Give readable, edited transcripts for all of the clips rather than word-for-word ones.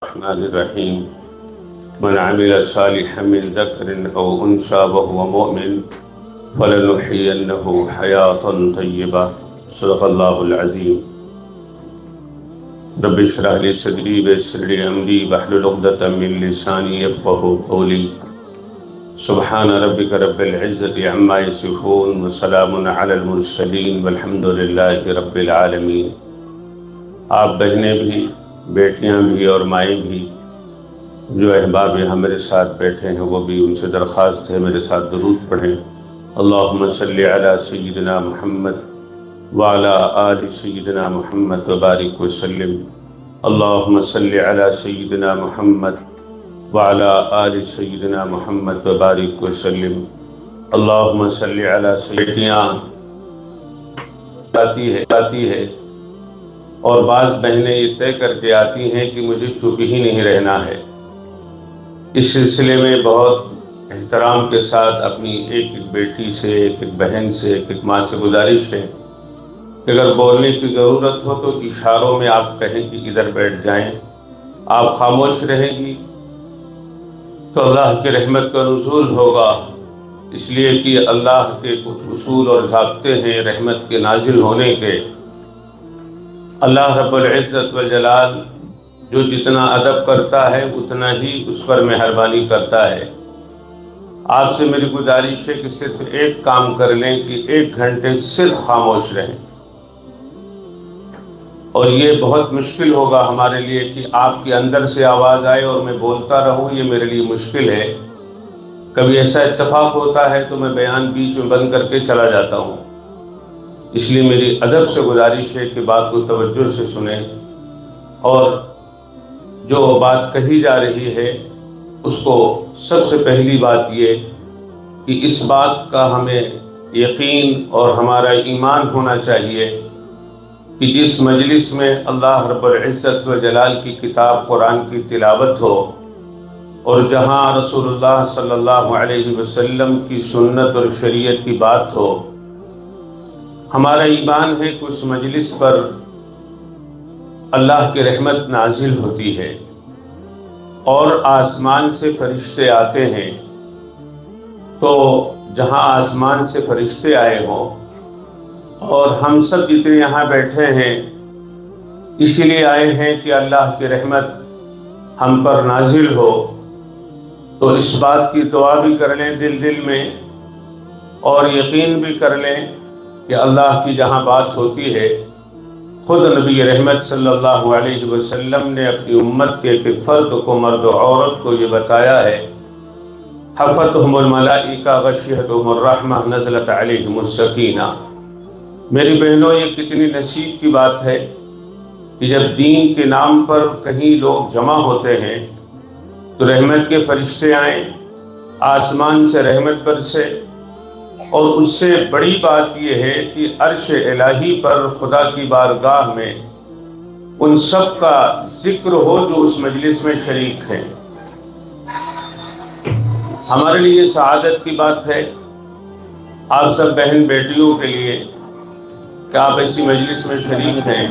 الرحمن الرحیم من عمل صالحا من ذکر او انثى وهو مؤمن فلنحيينه حیاة طیبہ صدق اللہ العظیم۔ رب اشرح لي صدری ویسر لي امری واحلل عقدۃ من لسانی یفقهوا قولی۔ سبحان ربک رب العزة عما یصفون وسلام علی المرسلین والحمد للہ رب العالمین۔ آپ بہنیں بھی، بیٹیاں بھی اور مائیں بھی، جو احباب یہاں میرے ساتھ بیٹھے ہیں وہ بھی، ان سے درخواست ہے میرے ساتھ درود پڑھیں۔ اللہم صلی علی سیدنا محمد وعلی آل سیدنا محمد وبارک وسلم۔ اللہم صلی علی سیدنا محمد وعلی آل سیدنا محمد وبارک وسلم۔ اللہم صلی علی سیدنا آتی ہے اور بعض بہنیں یہ طے کر کے آتی ہیں کہ مجھے چپ ہی نہیں رہنا ہے۔ اس سلسلے میں بہت احترام کے ساتھ اپنی ایک ایک بیٹی سے، ایک ایک بہن سے، ایک ایک ماں سے گزارش ہے کہ اگر بولنے کی ضرورت ہو تو اشاروں میں آپ کہیں کہ ادھر بیٹھ جائیں۔ آپ خاموش رہیں گی تو اللہ کی رحمت کا نزول ہوگا، اس لیے کہ اللہ کے کچھ اصول اور ضابطے ہیں رحمت کے نازل ہونے کے۔ اللہ رب العزت والجلال جو جتنا ادب کرتا ہے اتنا ہی اس پر مہربانی کرتا ہے۔ آپ سے میری گزارش ہے کہ صرف ایک کام کر لیں کہ 1 گھنٹے صرف خاموش رہیں، اور یہ بہت مشکل ہوگا ہمارے لیے کہ آپ کے اندر سے آواز آئے اور میں بولتا رہوں، یہ میرے لیے مشکل ہے۔ کبھی ایسا اتفاق ہوتا ہے تو میں بیان بیچ میں بند کر کے چلا جاتا ہوں، اس لیے میری ادب سے گزارش ہے کہ بات کو توجہ سے سنیں، اور جو بات کہی جا رہی ہے اس کو سب سے پہلی بات یہ کہ اس بات کا ہمیں یقین اور ہمارا ایمان ہونا چاہیے کہ جس مجلس میں اللہ رب العزت و جلال کی کتاب قرآن کی تلاوت ہو اور جہاں رسول اللہ صلی اللہ علیہ وسلم کی سنت اور شریعت کی بات ہو، ہمارا ایمان ہے کہ اس مجلس پر اللہ کی رحمت نازل ہوتی ہے اور آسمان سے فرشتے آتے ہیں۔ تو جہاں آسمان سے فرشتے آئے ہوں اور ہم سب جتنے یہاں بیٹھے ہیں اسی لیے آئے ہیں کہ اللہ کی رحمت ہم پر نازل ہو، تو اس بات کی دعا بھی کر لیں دل میں، اور یقین بھی کر لیں کہ اللہ کی جہاں بات ہوتی ہے، خود نبی رحمت صلی اللہ علیہ وسلم نے اپنی امت کے ایک فرد کو، مرد و عورت کو یہ بتایا ہے، حفتہم الملائکہ غشیہتہم الرحمہ نزلت علیہم السکینہ۔ میری بہنوں، یہ کتنی نصیب کی بات ہے کہ جب دین کے نام پر کہیں لوگ جمع ہوتے ہیں تو رحمت کے فرشتے آئیں، آسمان سے رحمت برسے، اور اس سے بڑی بات یہ ہے کہ عرش الہی پر خدا کی بارگاہ میں ان سب کا ذکر ہو جو اس مجلس میں شریک ہیں۔ ہمارے لیے سعادت کی بات ہے، آپ سب بہن بیٹیوں کے لیے، کہ آپ ایسی مجلس میں شریک ہیں۔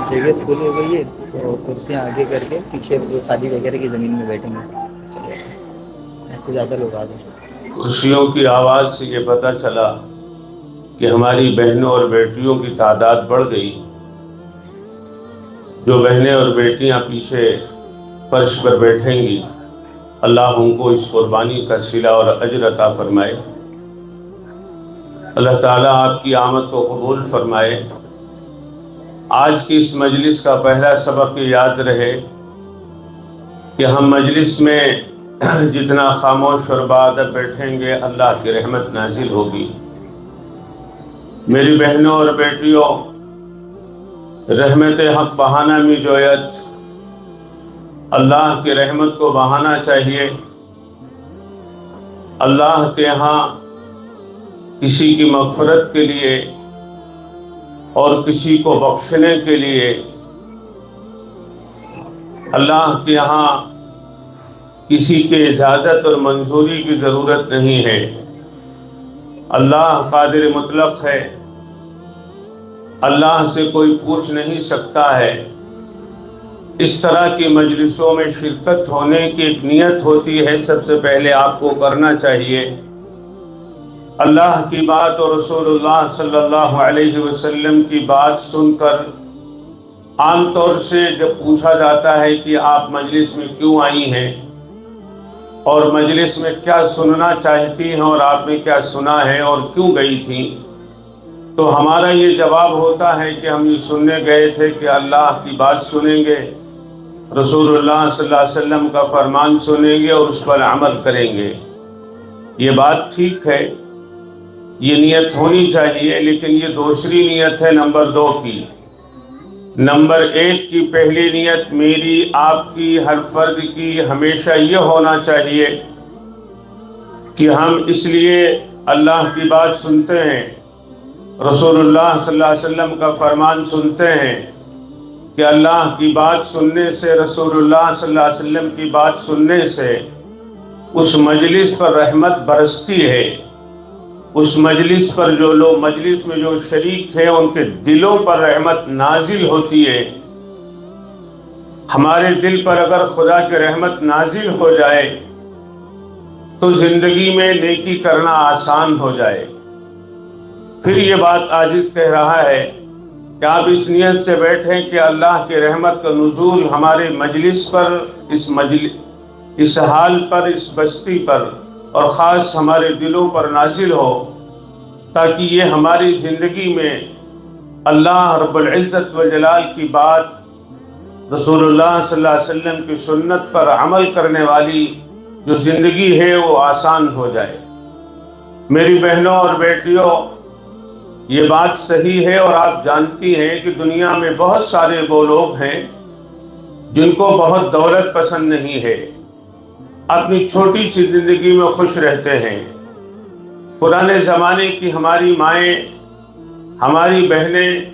جگہ فل ہو گئی ہے تو کرسیاں آگے کر کے پیچھے وہ خالی وغیرہ کی زمین میں بیٹھیں گے، ایسے زیادہ لوگ آ گئے۔ کرسیوں کی آواز سے یہ پتہ چلا کہ ہماری بہنوں اور بیٹیوں کی تعداد بڑھ گئی۔ جو بہنیں اور بیٹیاں پیچھے فرش پر بیٹھیں گی، اللہ ان کو اس قربانی کا صلہ اور اجر عطا فرمائے۔ اللہ تعالیٰ آپ کی آمد کو قبول فرمائے۔ آج کی اس مجلس کا پہلا سبق یہ یاد رہے کہ ہم مجلس میں جتنا خاموش اور باادب بیٹھیں گے اللہ کی رحمت نازل ہوگی۔ میری بہنوں اور بیٹیوں، رحمت حق بہانہ می جویت، اللہ کی رحمت کو بہانا چاہیے۔ اللہ کے ہاں کسی کی مغفرت کے لیے اور کسی کو بخشنے کے لیے اللہ کے یہاں کسی کے اجازت اور منظوری کی ضرورت نہیں ہے۔ اللہ قادر مطلق ہے، اللہ سے کوئی پوچھ نہیں سکتا ہے اس طرح کی مجلسوں میں شرکت ہونے کی ایک نیت ہوتی ہے، سب سے پہلے آپ کو کرنا چاہیے اللہ کی بات اور رسول اللہ صلی اللہ علیہ وسلم کی بات سن کر عام طور سے جب پوچھا جاتا ہے کہ آپ مجلس میں کیوں آئی ہیں اور مجلس میں کیا سننا چاہتی ہیں اور آپ نے کیا سنا ہے اور کیوں گئی تھیں، تو ہمارا یہ جواب ہوتا ہے کہ ہم یہ سننے گئے تھے کہ اللہ کی بات سنیں گے، رسول اللہ صلی اللہ علیہ وسلم کا فرمان سنیں گے اور اس پر عمل کریں گے۔ یہ بات ٹھیک ہے، یہ نیت ہونی چاہیے، لیکن یہ دوسری نیت ہے نمبر 2 کی۔ نمبر 1 کی پہلی نیت میری، آپ کی، ہر فرد کی ہمیشہ یہ ہونا چاہیے کہ ہم اس لیے اللہ کی بات سنتے ہیں، رسول اللہ صلی اللہ علیہ وسلم کا فرمان سنتے ہیں کہ اللہ کی بات سننے سے، رسول اللہ صلی اللہ علیہ وسلم کی بات سننے سے اس مجلس پر رحمت برستی ہے، اس مجلس پر جو لوگ مجلس میں جو شریک ہیں ان کے دلوں پر رحمت نازل ہوتی ہے۔ ہمارے دل پر اگر خدا کی رحمت نازل ہو جائے تو زندگی میں نیکی کرنا آسان ہو جائے۔ پھر یہ بات عاجز کہہ رہا ہے کہ آپ اس نیت سے بیٹھیں کہ اللہ کی رحمت کا نزول ہمارے مجلس پر، اس حال پر، اس بستی پر اور خاص ہمارے دلوں پر نازل ہو، تاکہ یہ ہماری زندگی میں اللہ رب العزت والجلال کی بات، رسول اللہ صلی اللہ علیہ وسلم کی سنت پر عمل کرنے والی جو زندگی ہے وہ آسان ہو جائے۔ میری بہنوں اور بیٹیوں، یہ بات صحیح ہے اور آپ جانتی ہیں کہ دنیا میں بہت سارے وہ لوگ ہیں جن کو بہت دولت پسند نہیں ہے، اپنی چھوٹی سی زندگی میں خوش رہتے ہیں۔ پرانے زمانے کی ہماری مائیں، ہماری بہنیں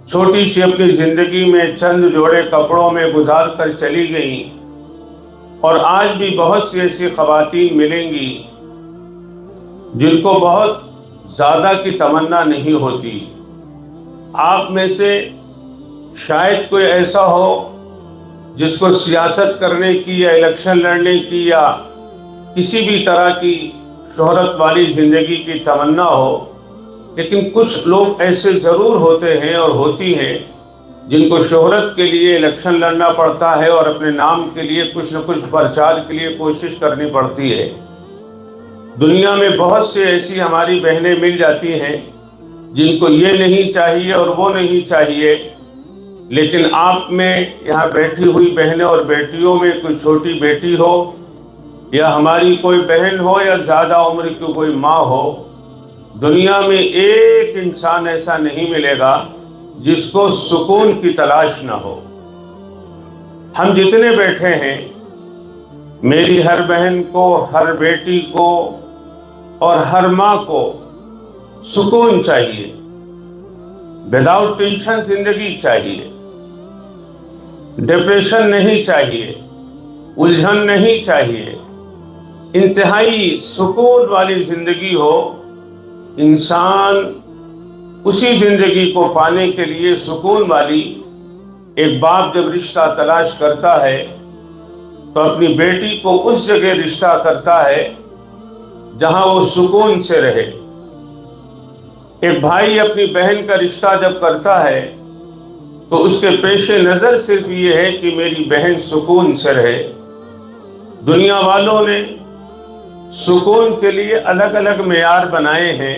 چھوٹی سی اپنی زندگی میں چند جوڑے کپڑوں میں گزار کر چلی گئیں، اور آج بھی بہت سی ایسی خواتین ملیں گی جن کو بہت زیادہ کی تمنا نہیں ہوتی۔ آپ میں سے شاید کوئی ایسا ہو جس کو سیاست کرنے کی یا الیکشن لڑنے کی یا کسی بھی طرح کی شہرت والی زندگی کی تمنا ہو، لیکن کچھ لوگ ایسے ضرور ہوتے ہیں اور ہوتی ہیں جن کو شہرت کے لیے الیکشن لڑنا پڑتا ہے اور اپنے نام کے لیے کچھ نہ کچھ پرچار کے لیے کوشش کرنی پڑتی ہے۔ دنیا میں بہت سے ایسی ہماری بہنیں مل جاتی ہیں جن کو یہ نہیں چاہیے اور وہ نہیں چاہیے، لیکن آپ میں یہاں بیٹھی ہوئی بہنیں اور بیٹیوں میں کوئی چھوٹی بیٹی ہو یا ہماری کوئی بہن ہو یا زیادہ عمر کی کوئی ماں ہو، دنیا میں ایک انسان ایسا نہیں ملے گا جس کو سکون کی تلاش نہ ہو۔ ہم جتنے بیٹھے ہیں، میری ہر بہن کو، ہر بیٹی کو اور ہر ماں کو سکون چاہیے، وداؤٹ ٹینشن زندگی چاہیے، ڈپریشن نہیں چاہیے، الجھن نہیں چاہیے، انتہائی سکون والی زندگی ہو۔ انسان اسی زندگی کو پانے کے لیے سکون والی، ایک باپ جب رشتہ تلاش کرتا ہے تو اپنی بیٹی کو اس جگہ رشتہ کرتا ہے جہاں وہ سکون سے رہے۔ ایک بھائی اپنی بہن کا رشتہ جب کرتا ہے تو اس کے پیش نظر صرف یہ ہے کہ میری بہن سکون سے رہے۔ دنیا والوں نے سکون کے لیے الگ الگ معیار بنائے ہیں،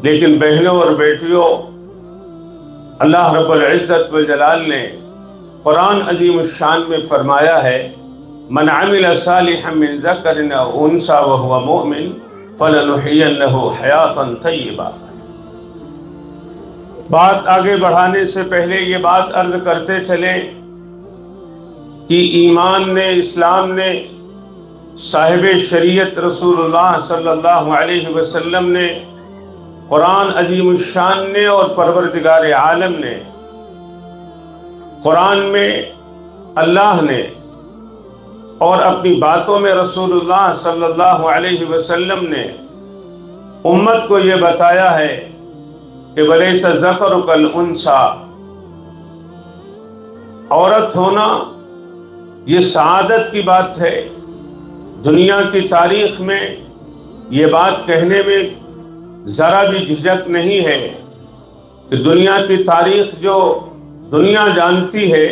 لیکن بہنوں اور بیٹیوں، اللہ رب العزت والجلال نے قرآن عظیم الشان میں فرمایا ہے، من عمل صالحا من ذکر او انثی وهو مؤمن فلنحینہ حیاتا طیبہ۔ بات آگے بڑھانے سے پہلے یہ بات عرض کرتے چلیں کہ ایمان نے، اسلام نے، صاحب شریعت رسول اللہ صلی اللہ علیہ وسلم نے، قرآن عظیم الشان نے اور پروردگار عالم نے، قرآن میں اللہ نے اور اپنی باتوں میں رسول اللہ صلی اللہ علیہ وسلم نے امت کو یہ بتایا ہے کہ وَلَيْسَ الذَّكَرُ كَالْأُنثىٰ، عورت ہونا یہ سعادت کی بات ہے. دنیا کی تاریخ میں یہ بات کہنے میں ذرا بھی جھجک نہیں ہے کہ دنیا کی تاریخ جو دنیا جانتی ہے،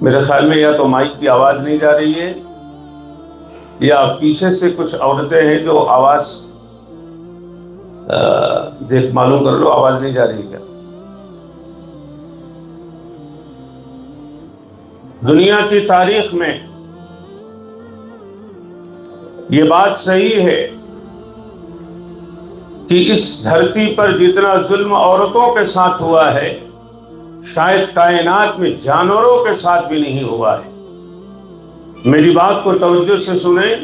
میرے خیال میں یا تو مائک کی آواز نہیں جا رہی ہے یا پیچھے سے کچھ عورتیں ہیں جو آواز دیکھ معلوم کر لو، آواز نہیں جا رہی ہے. دنیا کی تاریخ میں یہ بات صحیح ہے کہ اس دھرتی پر جتنا ظلم عورتوں کے ساتھ ہوا ہے شاید کائنات میں جانوروں کے ساتھ بھی نہیں ہوا ہے. میری بات کو توجہ سے سنیں.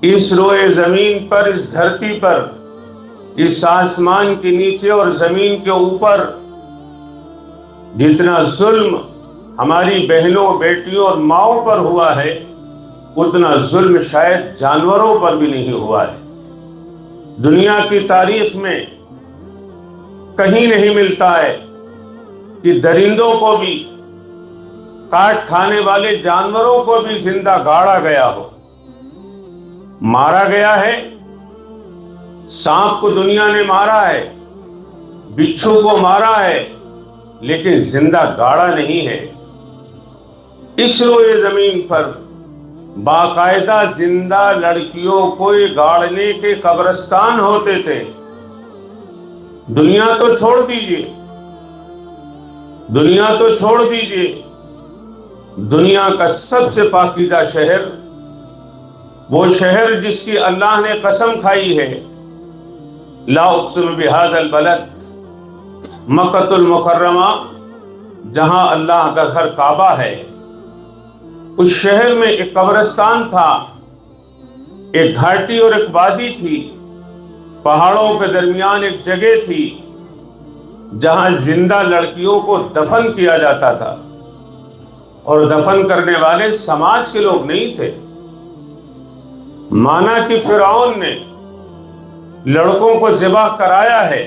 اس روئے زمین پر، اس دھرتی پر، اس آسمان کے نیچے اور زمین کے اوپر جتنا ظلم ہماری بہنوں، بیٹیوں اور ماؤں پر ہوا ہے اتنا ظلم شاید جانوروں پر بھی نہیں ہوا ہے. دنیا کی تاریخ میں کہیں نہیں ملتا ہے کہ درندوں کو بھی، کاٹ کھانے والے جانوروں کو بھی زندہ گاڑا گیا ہو. مارا گیا ہے، سانپ کو دنیا نے مارا ہے، بچھو کو مارا ہے، لیکن زندہ گاڑا نہیں ہے. اس روئے زمین پر باقاعدہ زندہ لڑکیوں کو گاڑنے کے قبرستان ہوتے تھے. دنیا تو چھوڑ دیجئے، دنیا تو چھوڑ دیجئے، دنیا کا سب سے پاکیزہ شہر، وہ شہر جس کی اللہ نے قسم کھائی ہے، لا اقسم بہذا البلد، مکۃ المکرمہ، جہاں اللہ کا گھر کعبہ ہے، اس شہر میں ایک قبرستان تھا، ایک گھاٹی اور ایک وادی تھی، پہاڑوں کے درمیان ایک جگہ تھی جہاں زندہ لڑکیوں کو دفن کیا جاتا تھا، اور دفن کرنے والے سماج کے لوگ نہیں تھے. مانا کہ فرعون نے لڑکوں کو ذبح کرایا ہے،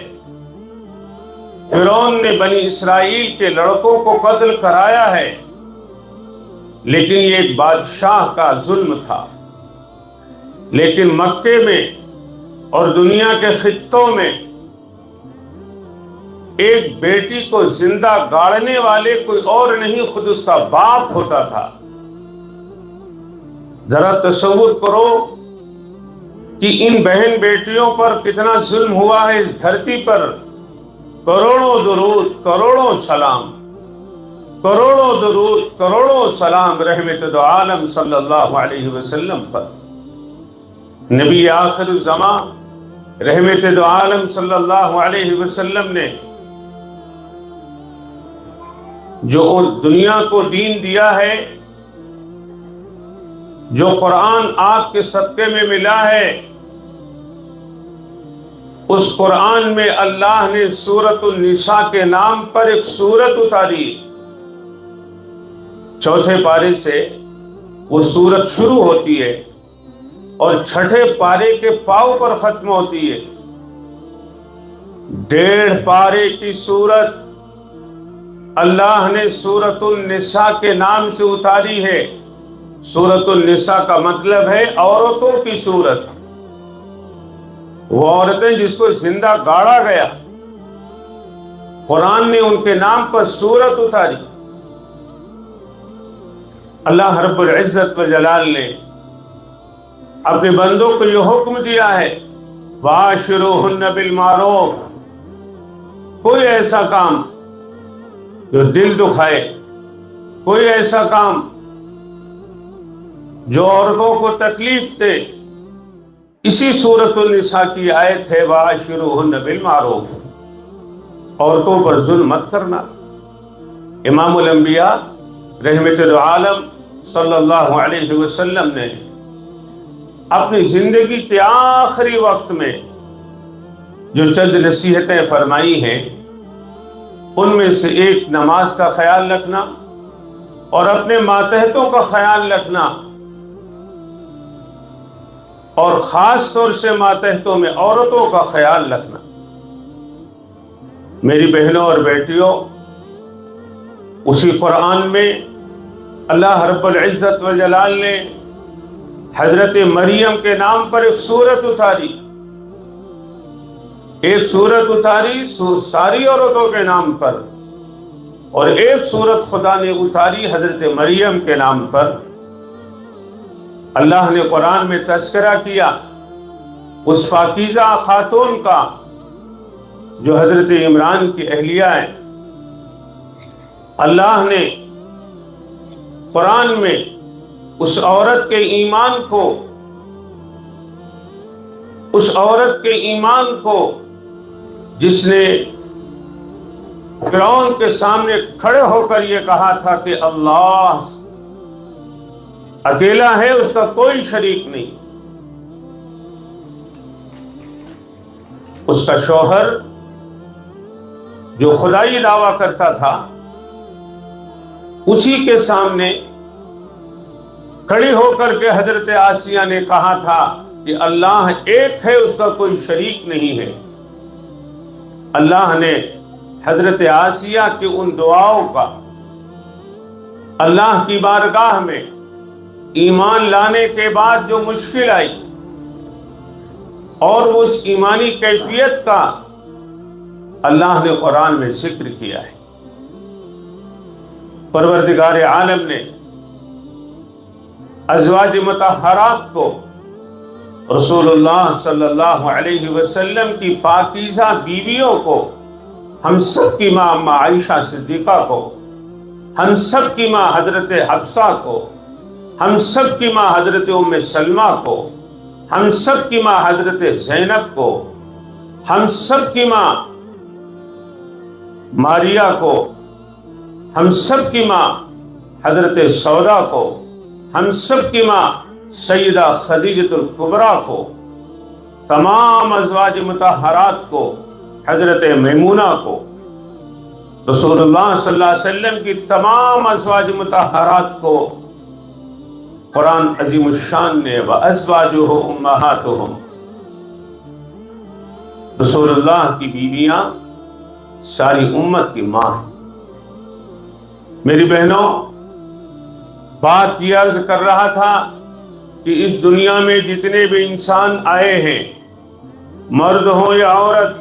فرعون نے بنی اسرائیل کے لڑکوں کو قتل کرایا ہے، لیکن یہ ایک بادشاہ کا ظلم تھا. لیکن مکے میں اور دنیا کے خطوں میں ایک بیٹی کو زندہ گاڑنے والے کوئی اور نہیں، خود اس کا باپ ہوتا تھا. ذرا تصور کرو کہ ان بہن بیٹیوں پر کتنا ظلم ہوا ہے اس دھرتی پر. کروڑوں درود، کروڑوں سلام، کروڑوں درود، کروڑوں سلام رحمت دو عالم صلی اللہ علیہ وسلم پر. نبی آخر الزمان رحمت دو عالم صلی اللہ علیہ وسلم نے جو دنیا کو دین دیا ہے، جو قرآن آپ کے صدقے میں ملا ہے، اس قرآن میں اللہ نے سورۃ النساء کے نام پر ایک سورت اتاری. چوتھے پارے سے وہ سورت شروع ہوتی ہے اور چھٹے پارے کے پاؤں پر ختم ہوتی ہے. 1.5 پارے کی سورت اللہ نے سورۃ النساء کے نام سے اتاری ہے. سورۃ النساء کا مطلب ہے عورتوں کی سورت، وہ عورتیں جس کو زندہ گاڑا گیا، قرآن نے ان کے نام پر سورت اتاری. اللہ رب العزت و جلال نے اپنے بندوں کو یہ حکم دیا ہے، وَعَاشِرُوهُنَّ بِالْمَعْرُوفِ. کوئی ایسا کام جو دل دکھائے، کوئی ایسا کام جو عورتوں کو تکلیف دے، اسی سورۃ النساء کی آیت ہے وَعَاشِرُوهُنَّ بِالْمَعْرُوفِ. عورتوں پر ظلم مت کرنا. امام الانبیاء رحمت دو عالم صلی اللہ علیہ وسلم نے اپنی زندگی کے آخری وقت میں جو چند نصیحتیں فرمائی ہیں، ان میں سے ایک نماز کا خیال رکھنا اور اپنے ماتحتوں کا خیال رکھنا، اور خاص طور سے ماتحتوں میں عورتوں کا خیال رکھنا. میری بہنوں اور بیٹیوں، اسی قرآن میں اللہ رب العزت والجلال نے حضرت مریم کے نام پر ایک سورت اتاری، ساری عورتوں کے نام پر، اور ایک سورت خدا نے اتاری حضرت مریم کے نام پر۔ اللہ نے قرآن میں تذکرہ کیا اس پاکیزہ خاتون کا جو حضرت عمران کی اہلیہ ہے۔ اللہ نے قرآن میں اس عورت کے ایمان کو جس نے فرعون کے سامنے کھڑے ہو کر یہ کہا تھا کہ اللہ اکیلا ہے، اس کا کوئی شریک نہیں، اس کا شوہر جو خدائی دعویٰ کرتا تھا اسی کے سامنے کھڑی ہو کر کے حضرت آسیہ نے کہا تھا کہ اللہ ایک ہے، اس کا کوئی شریک نہیں ہے۔ اللہ نے حضرت آسیہ کی ان دعاؤں کا اللہ کی بارگاہ میں ایمان لانے کے بعد جو مشکل آئی اور اس ایمانی کیفیت کا اللہ نے قرآن میں ذکر کیا ہے۔ پروردگار عالم نے ازواج مطہرات کو رسول اللہ صلی اللہ علیہ وسلم کی پاکیزہ بیویوں کو، ہم سب کی ماں اما عائشہ صدیقہ کو، ہم سب کی ماں حضرت حفصہ کو، ہم سب کی ماں حضرت ام سلمہ کو، ہم سب کی ماں حضرت زینب کو، ہم سب کی ماں ماریہ کو، ہم سب کی ماں حضرت سودا کو، ہم سب کی ماں سیدہ خدیجۃ الکبریٰ کو، تمام ازواج مطہرات کو، حضرت میمونہ کو، رسول اللہ صلی اللہ علیہ وسلم کی تمام ازواج مطہرات کو قرآن عظیم الشان نے وَأَزْوَاجُهُ أُمَّهَاتُهُمْ، رسول اللہ کی بیویاں ساری امت کی ماں ہیں۔ میری بہنوں، بات یہ عرض کر رہا تھا کہ اس دنیا میں جتنے بھی انسان آئے ہیں، مرد ہوں یا عورت،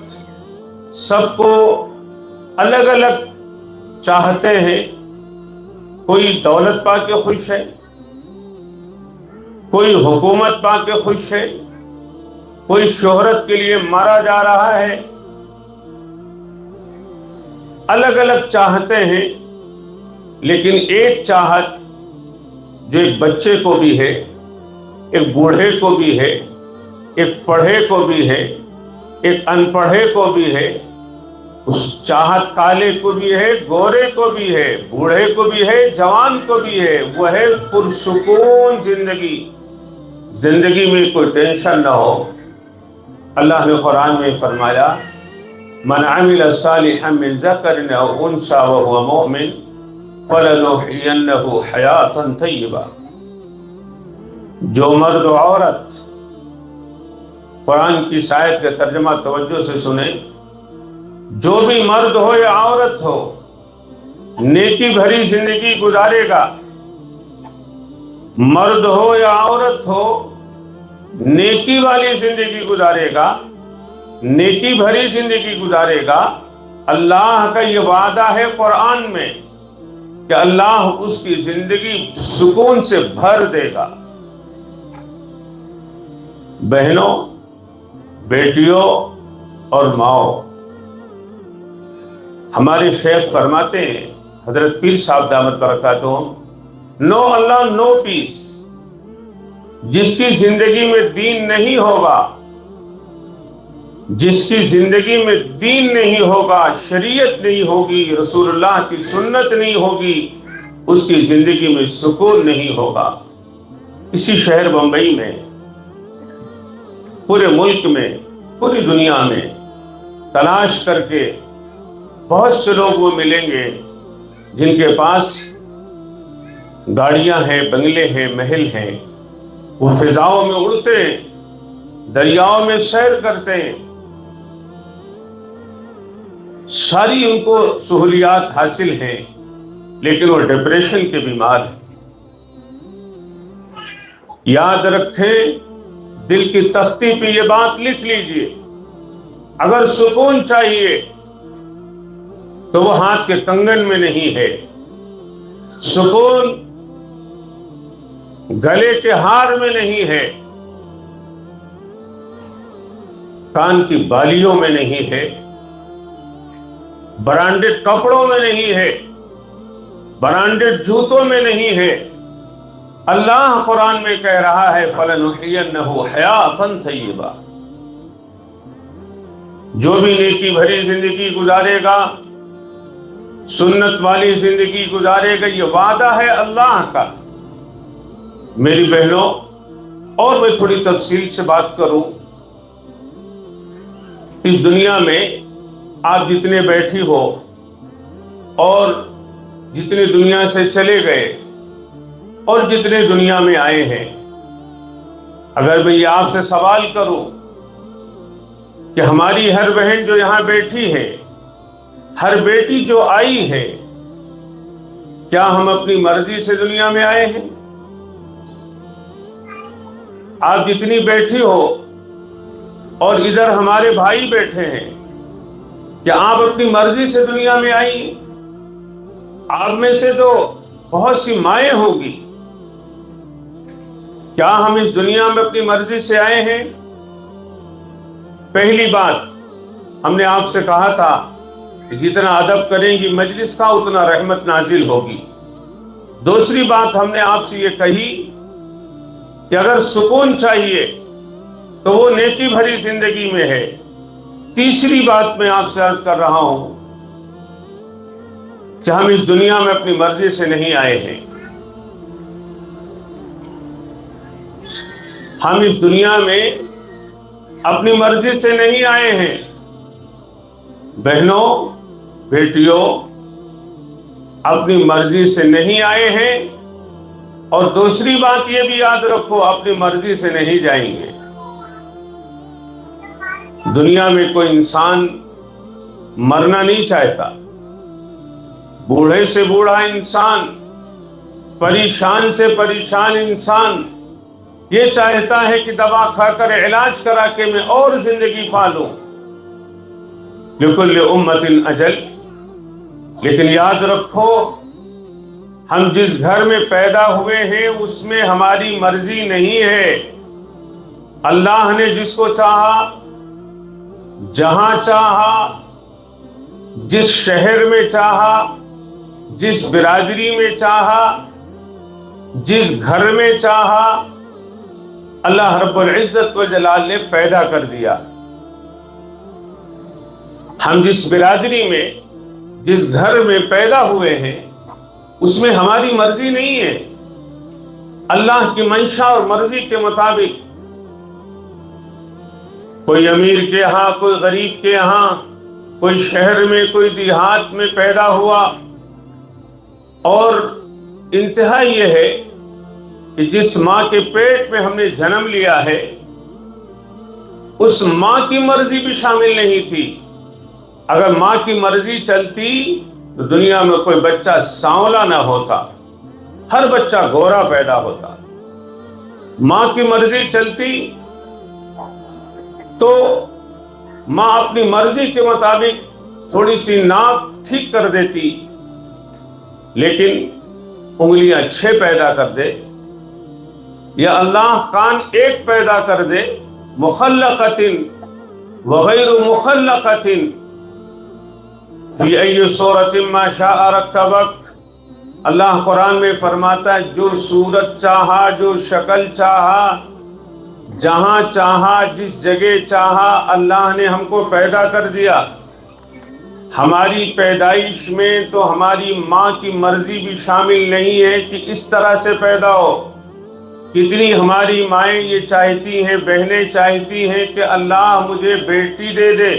سب کو الگ الگ چاہتے ہیں۔ کوئی دولت پا کے خوش ہے، کوئی حکومت پا کے خوش ہے، کوئی شہرت کے لیے مارا جا رہا ہے، الگ الگ چاہتے ہیں، لیکن ایک چاہت جو ایک بچے کو بھی ہے، ایک بوڑھے کو بھی ہے، ایک پڑھے کو بھی ہے، ایک ان پڑھے کو بھی ہے، اس چاہت کالے کو بھی ہے، گورے کو بھی ہے، بوڑھے کو بھی ہے، جوان کو بھی ہے، وہ ہے پرسکون زندگی میں کوئی ٹینشن نہ ہو۔ اللہ نے قرآن میں فرمایا من عمل صالحا من ذکر او انثى وهو مؤمن فلنحيينه حیاتا طیبہ۔ جو مرد و عورت قرآن کی اس آیت کا ترجمہ توجہ سے سنیں، جو بھی مرد ہو یا عورت ہو نیکی بھری زندگی گزارے گا، مرد ہو یا عورت ہو نیکی والی زندگی گزارے گا، نیکی بھری زندگی گزارے گا، اللہ کا یہ وعدہ ہے قرآن میں کہ اللہ اس کی زندگی سکون سے بھر دے گا۔ بہنوں، بیٹیوں اور ماؤں، ہمارے شیخ فرماتے ہیں، حضرت پیر صاحب دامت برکاتہم، نو اللہ نو پیس۔ جس کی زندگی میں دین نہیں ہوگا، جس کی زندگی میں دین نہیں ہوگا، شریعت نہیں ہوگی، رسول اللہ کی سنت نہیں ہوگی، اس کی زندگی میں سکون نہیں ہوگا۔ اسی شہر بمبئی میں، پورے ملک میں، پوری دنیا میں تلاش کر کے بہت سے لوگ وہ ملیں گے جن کے پاس گاڑیاں ہیں، بنگلے ہیں، محل ہیں، وہ فضاؤں میں اڑتے ہیں، دریاؤں میں سیر کرتے ہیں، ساری ان کو سہولیات حاصل ہیں، لیکن وہ ڈپریشن کے بیمار ہیں۔ یاد رکھیں، دل کی تختی پہ یہ بات لکھ لیجئے، اگر سکون چاہیے تو وہ ہاتھ کے کنگن میں نہیں ہے، سکون گلے کے ہار میں نہیں ہے، کان کی بالیوں میں نہیں ہے، برانڈڈ کپڑوں میں نہیں ہے، برانڈڈ جوتوں میں نہیں ہے۔ اللہ قرآن میں کہہ رہا ہے فَلَنُحْيِيَنَّهُ حَيَاةً طَيِّبَةً، جو بھی نیکی بھری زندگی گزارے گا، سنت والی زندگی گزارے گا، یہ وعدہ ہے اللہ کا۔ میری بہنوں، اور میں تھوڑی تفصیل سے بات کروں، اس دنیا میں آپ جتنے بیٹھی ہو اور جتنے دنیا سے چلے گئے اور جتنے دنیا میں آئے ہیں، اگر میں یہ آپ سے سوال کروں کہ ہماری ہر بہن جو یہاں بیٹھی ہے، ہر بیٹی جو آئی ہے، کیا ہم اپنی مرضی سے دنیا میں آئے ہیں؟ آپ جتنی بیٹھی ہو اور ادھر ہمارے بھائی بیٹھے ہیں، کیا آپ اپنی مرضی سے دنیا میں آئی؟ آپ میں سے تو بہت سی مائیں ہوں گی، کیا ہم اس دنیا میں اپنی مرضی سے آئے ہیں؟ پہلی بات، ہم نے آپ سے کہا تھا کہ جتنا ادب کریں گی مجلس کا اتنا رحمت نازل ہوگی۔ دوسری بات ہم نے آپ سے یہ کہی کہ اگر سکون چاہیے تو وہ نیکی بھری زندگی میں ہے۔ تیسری بات میں آپ سے عرض کر رہا ہوں کہ ہم اس دنیا میں اپنی مرضی سے نہیں آئے ہیں، ہم اس دنیا میں اپنی مرضی سے نہیں آئے ہیں۔ بہنوں، بیٹیوں، اپنی مرضی سے نہیں آئے ہیں، اور دوسری بات یہ بھی یاد رکھو، اپنی مرضی سے نہیں جائیں گے۔ دنیا میں کوئی انسان مرنا نہیں چاہتا، بوڑھے سے بوڑھا انسان، پریشان سے پریشان انسان یہ چاہتا ہے کہ دوا کھا کر علاج کرا کے میں اور زندگی پالوں۔ لِكُلِّ أُمَّةٍ أَجَلٌ، لیکن یاد رکھو، ہم جس گھر میں پیدا ہوئے ہیں اس میں ہماری مرضی نہیں ہے۔ اللہ نے جس کو چاہا، جہاں چاہا، جس شہر میں چاہا، جس برادری میں چاہا، جس گھر میں چاہا، اللہ رب العزت و جلال نے پیدا کر دیا۔ ہم جس برادری میں، جس گھر میں پیدا ہوئے ہیں اس میں ہماری مرضی نہیں ہے، اللہ کی منشا اور مرضی کے مطابق۔ کوئی امیر کے ہاں، کوئی غریب کے ہاں، کوئی شہر میں، کوئی دیہات میں پیدا ہوا، اور انتہا یہ ہے کہ جس ماں کے پیٹ میں ہم نے جنم لیا ہے اس ماں کی مرضی بھی شامل نہیں تھی۔ اگر ماں کی مرضی چلتی تو دنیا میں کوئی بچہ سانولا نہ ہوتا، ہر بچہ گورا پیدا ہوتا۔ ماں کی مرضی چلتی تو ماں اپنی مرضی کے مطابق تھوڑی سی ناک ٹھیک کر دیتی، لیکن انگلیاں 6 پیدا کر دے، یا اللہ کان 1 پیدا کر دے، مخلقۃ وغیر مخلقۃ فی ای صورت ما شاء رکبک۔ اللہ قرآن میں فرماتا ہے جو صورت چاہا، جو شکل چاہا، جہاں چاہا، جس جگہ چاہا، اللہ نے ہم کو پیدا کر دیا۔ ہماری پیدائش میں تو ہماری ماں کی مرضی بھی شامل نہیں ہے کہ اس طرح سے پیدا ہو۔ کتنی ہماری مائیں یہ چاہتی ہیں، بہنیں چاہتی ہیں کہ اللہ مجھے بیٹی دے دے،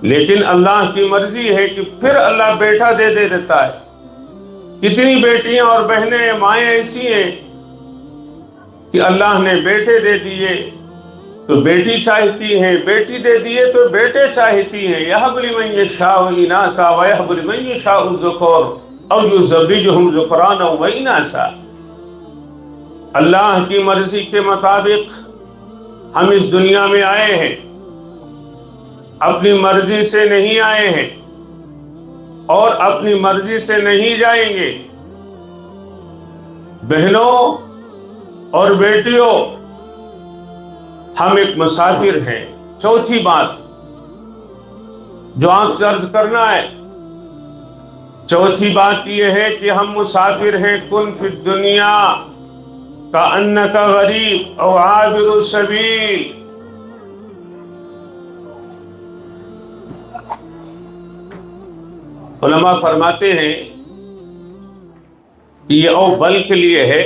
لیکن اللہ کی مرضی ہے کہ پھر اللہ بیٹا دے دیتا ہے۔ کتنی بیٹیاں اور بہنیں، مائیں ایسی ہیں کہ اللہ نے بیٹے دے دیے، تو بیٹی چاہتی ہیں، بیٹی دے دیے تو بیٹے چاہتی ہیں. یہب لمن یشاء اناثا ویہب لمن یشاء الذکور او یزوجہم ذکرانا و اناثا. اللہ کی مرضی کے مطابق ہم اس دنیا میں آئے ہیں، اپنی مرضی سے نہیں آئے ہیں اور اپنی مرضی سے نہیں جائیں گے. بہنوں اور بیٹیوں، ہم ایک مسافر ہیں. چوتھی بات جو آپ سے عرض کرنا ہے، چوتھی بات یہ ہے کہ ہم مسافر ہیں. کن فی الدنیا کأنک غریب او عابر السبیل. علماء فرماتے ہیں کہ یہ او بل کے لیے ہے.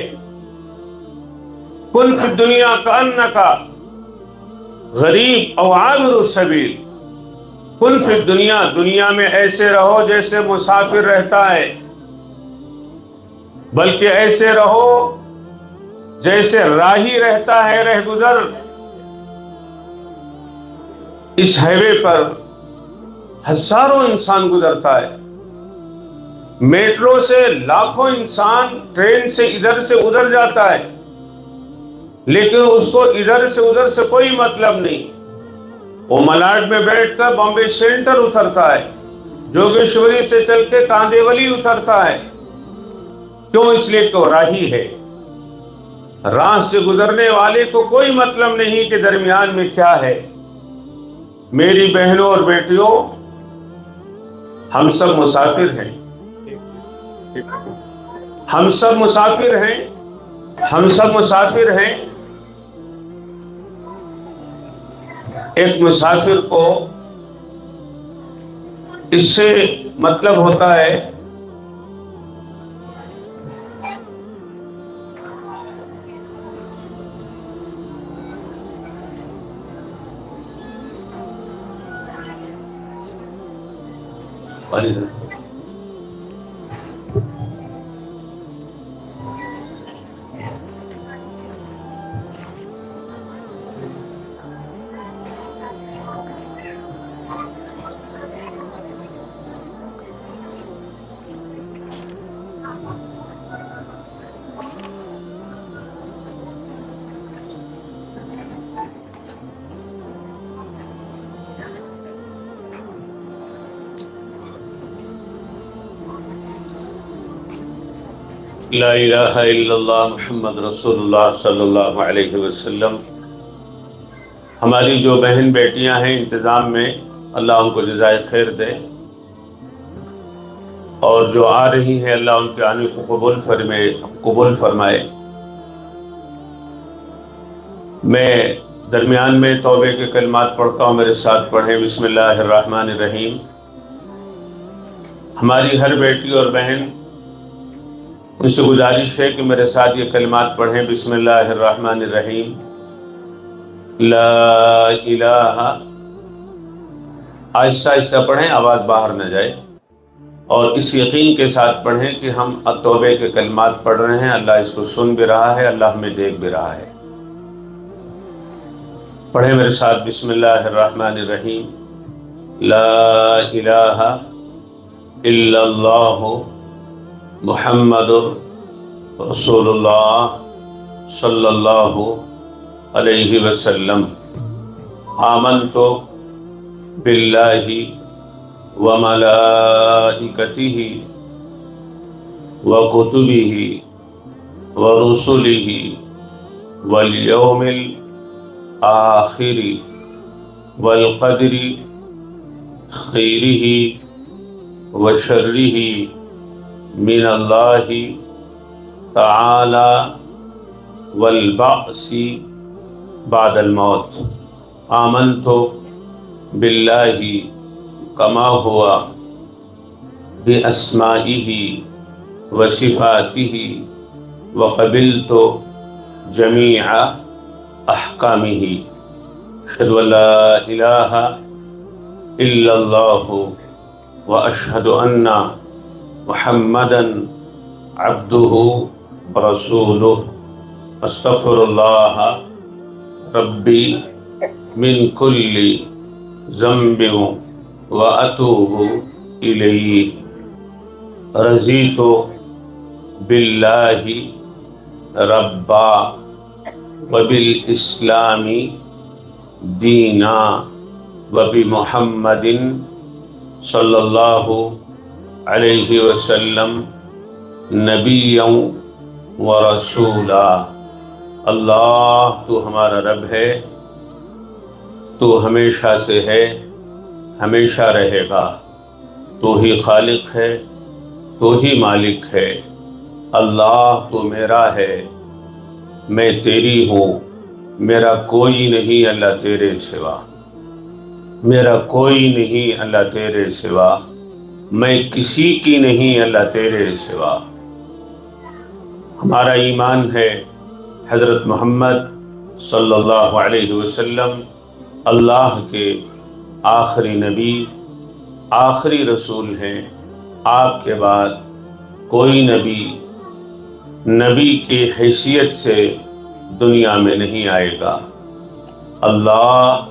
کن فی الدنیا کأنک غریب او عابر السبیل. کن فی الدنیا، دنیا میں ایسے رہو جیسے مسافر رہتا ہے، بلکہ ایسے رہو جیسے راہی رہتا ہے، رہ گزر. اس ہائیوے پر ہزاروں انسان گزرتا ہے، میٹرو سے لاکھوں انسان ٹرین سے ادھر سے ادھر جاتا ہے، لیکن اس کو ادھر سے ادھر سے کوئی مطلب نہیں. وہ ملاڈ میں بیٹھ کر بامبے سینٹر اترتا ہے، جوگیشوری سے چل کے کاندیولی اترتا ہے. کیوں؟ اس لیے کہ وہ راہی ہے. راہ سے گزرنے والے کو کوئی مطلب نہیں کہ درمیان میں کیا ہے. میری بہنوں اور بیٹیوں، ہم سب مسافر ہیں، ہم سب مسافر ہیں، ہم سب مسافر ہیں. ایک مسافر کو اس سے مطلب ہوتا ہے لا الہ الا اللہ محمد رسول اللہ صلی اللہ علیہ وسلم. ہماری جو بہن بیٹیاں ہیں انتظام میں، اللہ ان کو جزائے خیر دے، اور جو آ رہی ہیں اللہ ان کے آنے کو قبول فرمائے. میں درمیان میں توبے کے کلمات پڑھتا ہوں، میرے ساتھ پڑھیں. بسم اللہ الرحمن الرحیم. ہماری ہر بیٹی اور بہن، ان سے گزارش ہے کہ میرے ساتھ یہ کلمات پڑھیں. بسم اللہ الرحمن الرحیم. لا الہ، آہستہ آہستہ پڑھیں، آواز باہر نہ جائے، اور اس یقین کے ساتھ پڑھیں کہ ہم توبے کے کلمات پڑھ رہے ہیں. اللہ اس کو سن بھی رہا ہے، اللہ ہمیں دیکھ بھی رہا ہے. پڑھیں میرے ساتھ. بسم اللہ الرحمن الرحیم. لا الہ الا اللہ محمد رسول اللہ صلی اللہ علیہ وسلم. آمنت باللہ وملائکتہ وکتبہ ورسلہ والیوم الآخر والقدر خیرہ وشرہ من اللہ تعالی والبعث بعد الموت. آمنت باللہ کما ہوا باسمائہ وصفاتہ وقبلت جمیع احکامہ. اشہد ان لا الہ الا اللہ واشہد ان محمدا عبدہ ورسولہ. استغفر اللہ ربی من كل ذنب وأتوب إليه رضيت بالله ربا وبالإسلام دینا وبمحمد صلی اللہ علیہ وسلم نبیا ورسولا۔ اللہ تو ہمارا رب ہے، تو ہمیشہ سے ہے، ہمیشہ رہے گا، تو ہی خالق ہے، تو ہی مالک ہے۔ اللہ تو میرا ہے، میں تیری ہوں، میرا کوئی نہیں اللہ تیرے سوا، میرا کوئی نہیں اللہ تیرے سوا، میں کسی کی نہیں اللہ تیرے سوا۔ ہمارا ایمان ہے حضرت محمد صلی اللہ علیہ وسلم اللہ کے آخری نبی، آخری رسول ہیں۔ آپ کے بعد کوئی نبی کی حیثیت سے دنیا میں نہیں آئے گا۔ اللہ،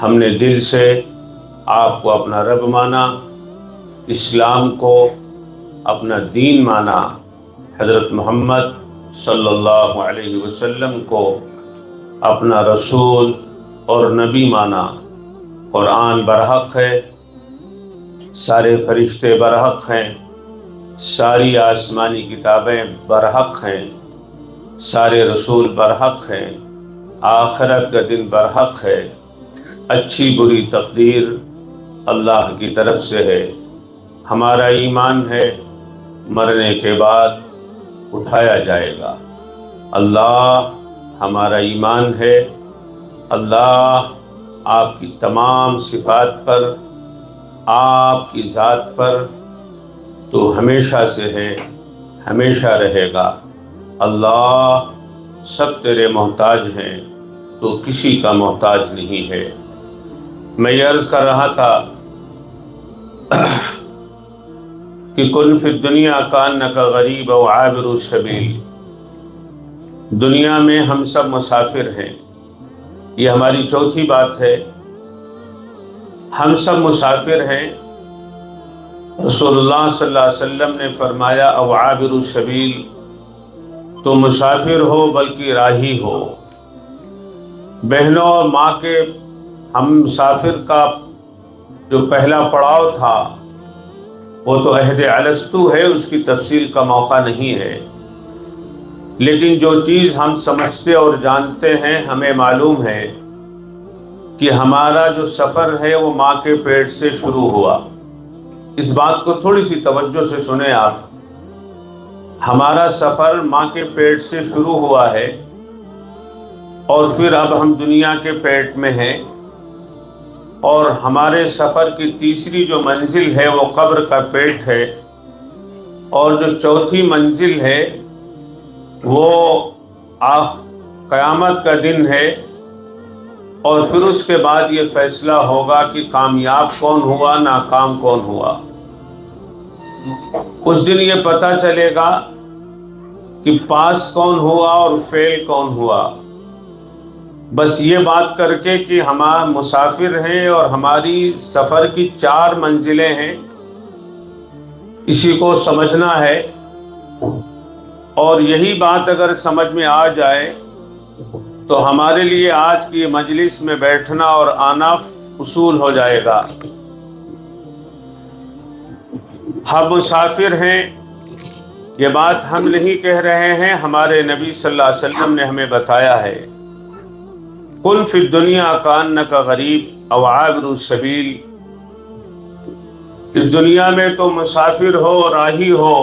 ہم نے دل سے آپ کو اپنا رب مانا، اسلام کو اپنا دین مانا، حضرت محمد صلی اللہ علیہ وسلم کو اپنا رسول اور نبی مانا۔ قرآن برحق ہے، سارے فرشتے برحق ہیں، ساری آسمانی کتابیں برحق ہیں، سارے رسول برحق ہیں، آخرت کا دن برحق ہے، اچھی بری تقدیر اللہ کی طرف سے ہے۔ ہمارا ایمان ہے مرنے کے بعد اٹھایا جائے گا۔ اللہ، ہمارا ایمان ہے اللہ آپ کی تمام صفات پر، آپ کی ذات پر تو ہمیشہ سے ہے، ہمیشہ رہے گا۔ اللہ، سب تیرے محتاج ہیں، تو کسی کا محتاج نہیں ہے۔ میں یہ عرض کر رہا تھا کہ کن فی الدنیا کانک غریب و عابر السبیل، دنیا میں ہم سب مسافر ہیں۔ یہ ہماری چوتھی بات ہے، ہم سب مسافر ہیں۔ رسول اللہ صلی اللہ علیہ وسلم نے فرمایا او عابر السبیل، تو مسافر ہو بلکہ راہی ہو۔ بہنوں اور ماں کے ہم مسافر کا جو پہلا پڑاؤ تھا وہ تو عہد الستو ہے، اس کی تفصیل کا موقع نہیں ہے، لیکن جو چیز ہم سمجھتے اور جانتے ہیں، ہمیں معلوم ہے کہ ہمارا جو سفر ہے وہ ماں کے پیٹ سے شروع ہوا۔ اس بات کو تھوڑی سی توجہ سے سنیں آپ، ہمارا سفر ماں کے پیٹ سے شروع ہوا ہے، اور پھر اب ہم دنیا کے پیٹ میں ہیں، اور ہمارے سفر کی تیسری جو منزل ہے وہ قبر کا پیٹ ہے، اور جو چوتھی منزل ہے وہ قیامت کا دن ہے، اور پھر اس کے بعد یہ فیصلہ ہوگا کہ کامیاب کون ہوا، ناکام کون ہوا۔ اس دن یہ پتہ چلے گا کہ پاس کون ہوا اور فیل کون ہوا۔ بس یہ بات کر کے کہ ہم مسافر ہیں اور ہماری سفر کی 4 منزلیں ہیں، اسی کو سمجھنا ہے، اور یہی بات اگر سمجھ میں آ جائے تو ہمارے لیے آج کی مجلس میں بیٹھنا اور آنا اصول ہو جائے گا۔ ہم مسافر ہیں، یہ بات ہم نہیں کہہ رہے ہیں، ہمارے نبی صلی اللہ علیہ وسلم نے ہمیں بتایا ہے۔ کن فی الدنیا کانک غریب او عابر السبیل، اس دنیا میں تو مسافر ہو، راہی ہو،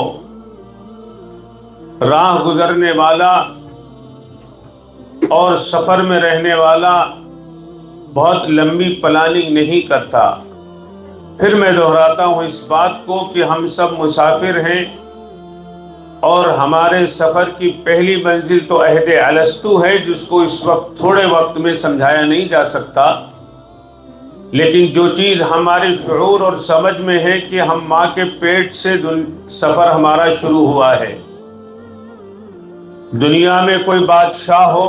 راہ گزرنے والا اور سفر میں رہنے والا بہت لمبی پلاننگ نہیں کرتا۔ پھر میں دہراتا ہوں اس بات کو کہ ہم سب مسافر ہیں، اور ہمارے سفر کی پہلی منزل تو عہد الستو ہے، جس کو اس وقت تھوڑے وقت میں سمجھایا نہیں جا سکتا، لیکن جو چیز ہمارے شعور اور سمجھ میں ہے کہ ہم ماں کے پیٹ سے سفر ہمارا شروع ہوا ہے۔ دنیا میں کوئی بادشاہ ہو،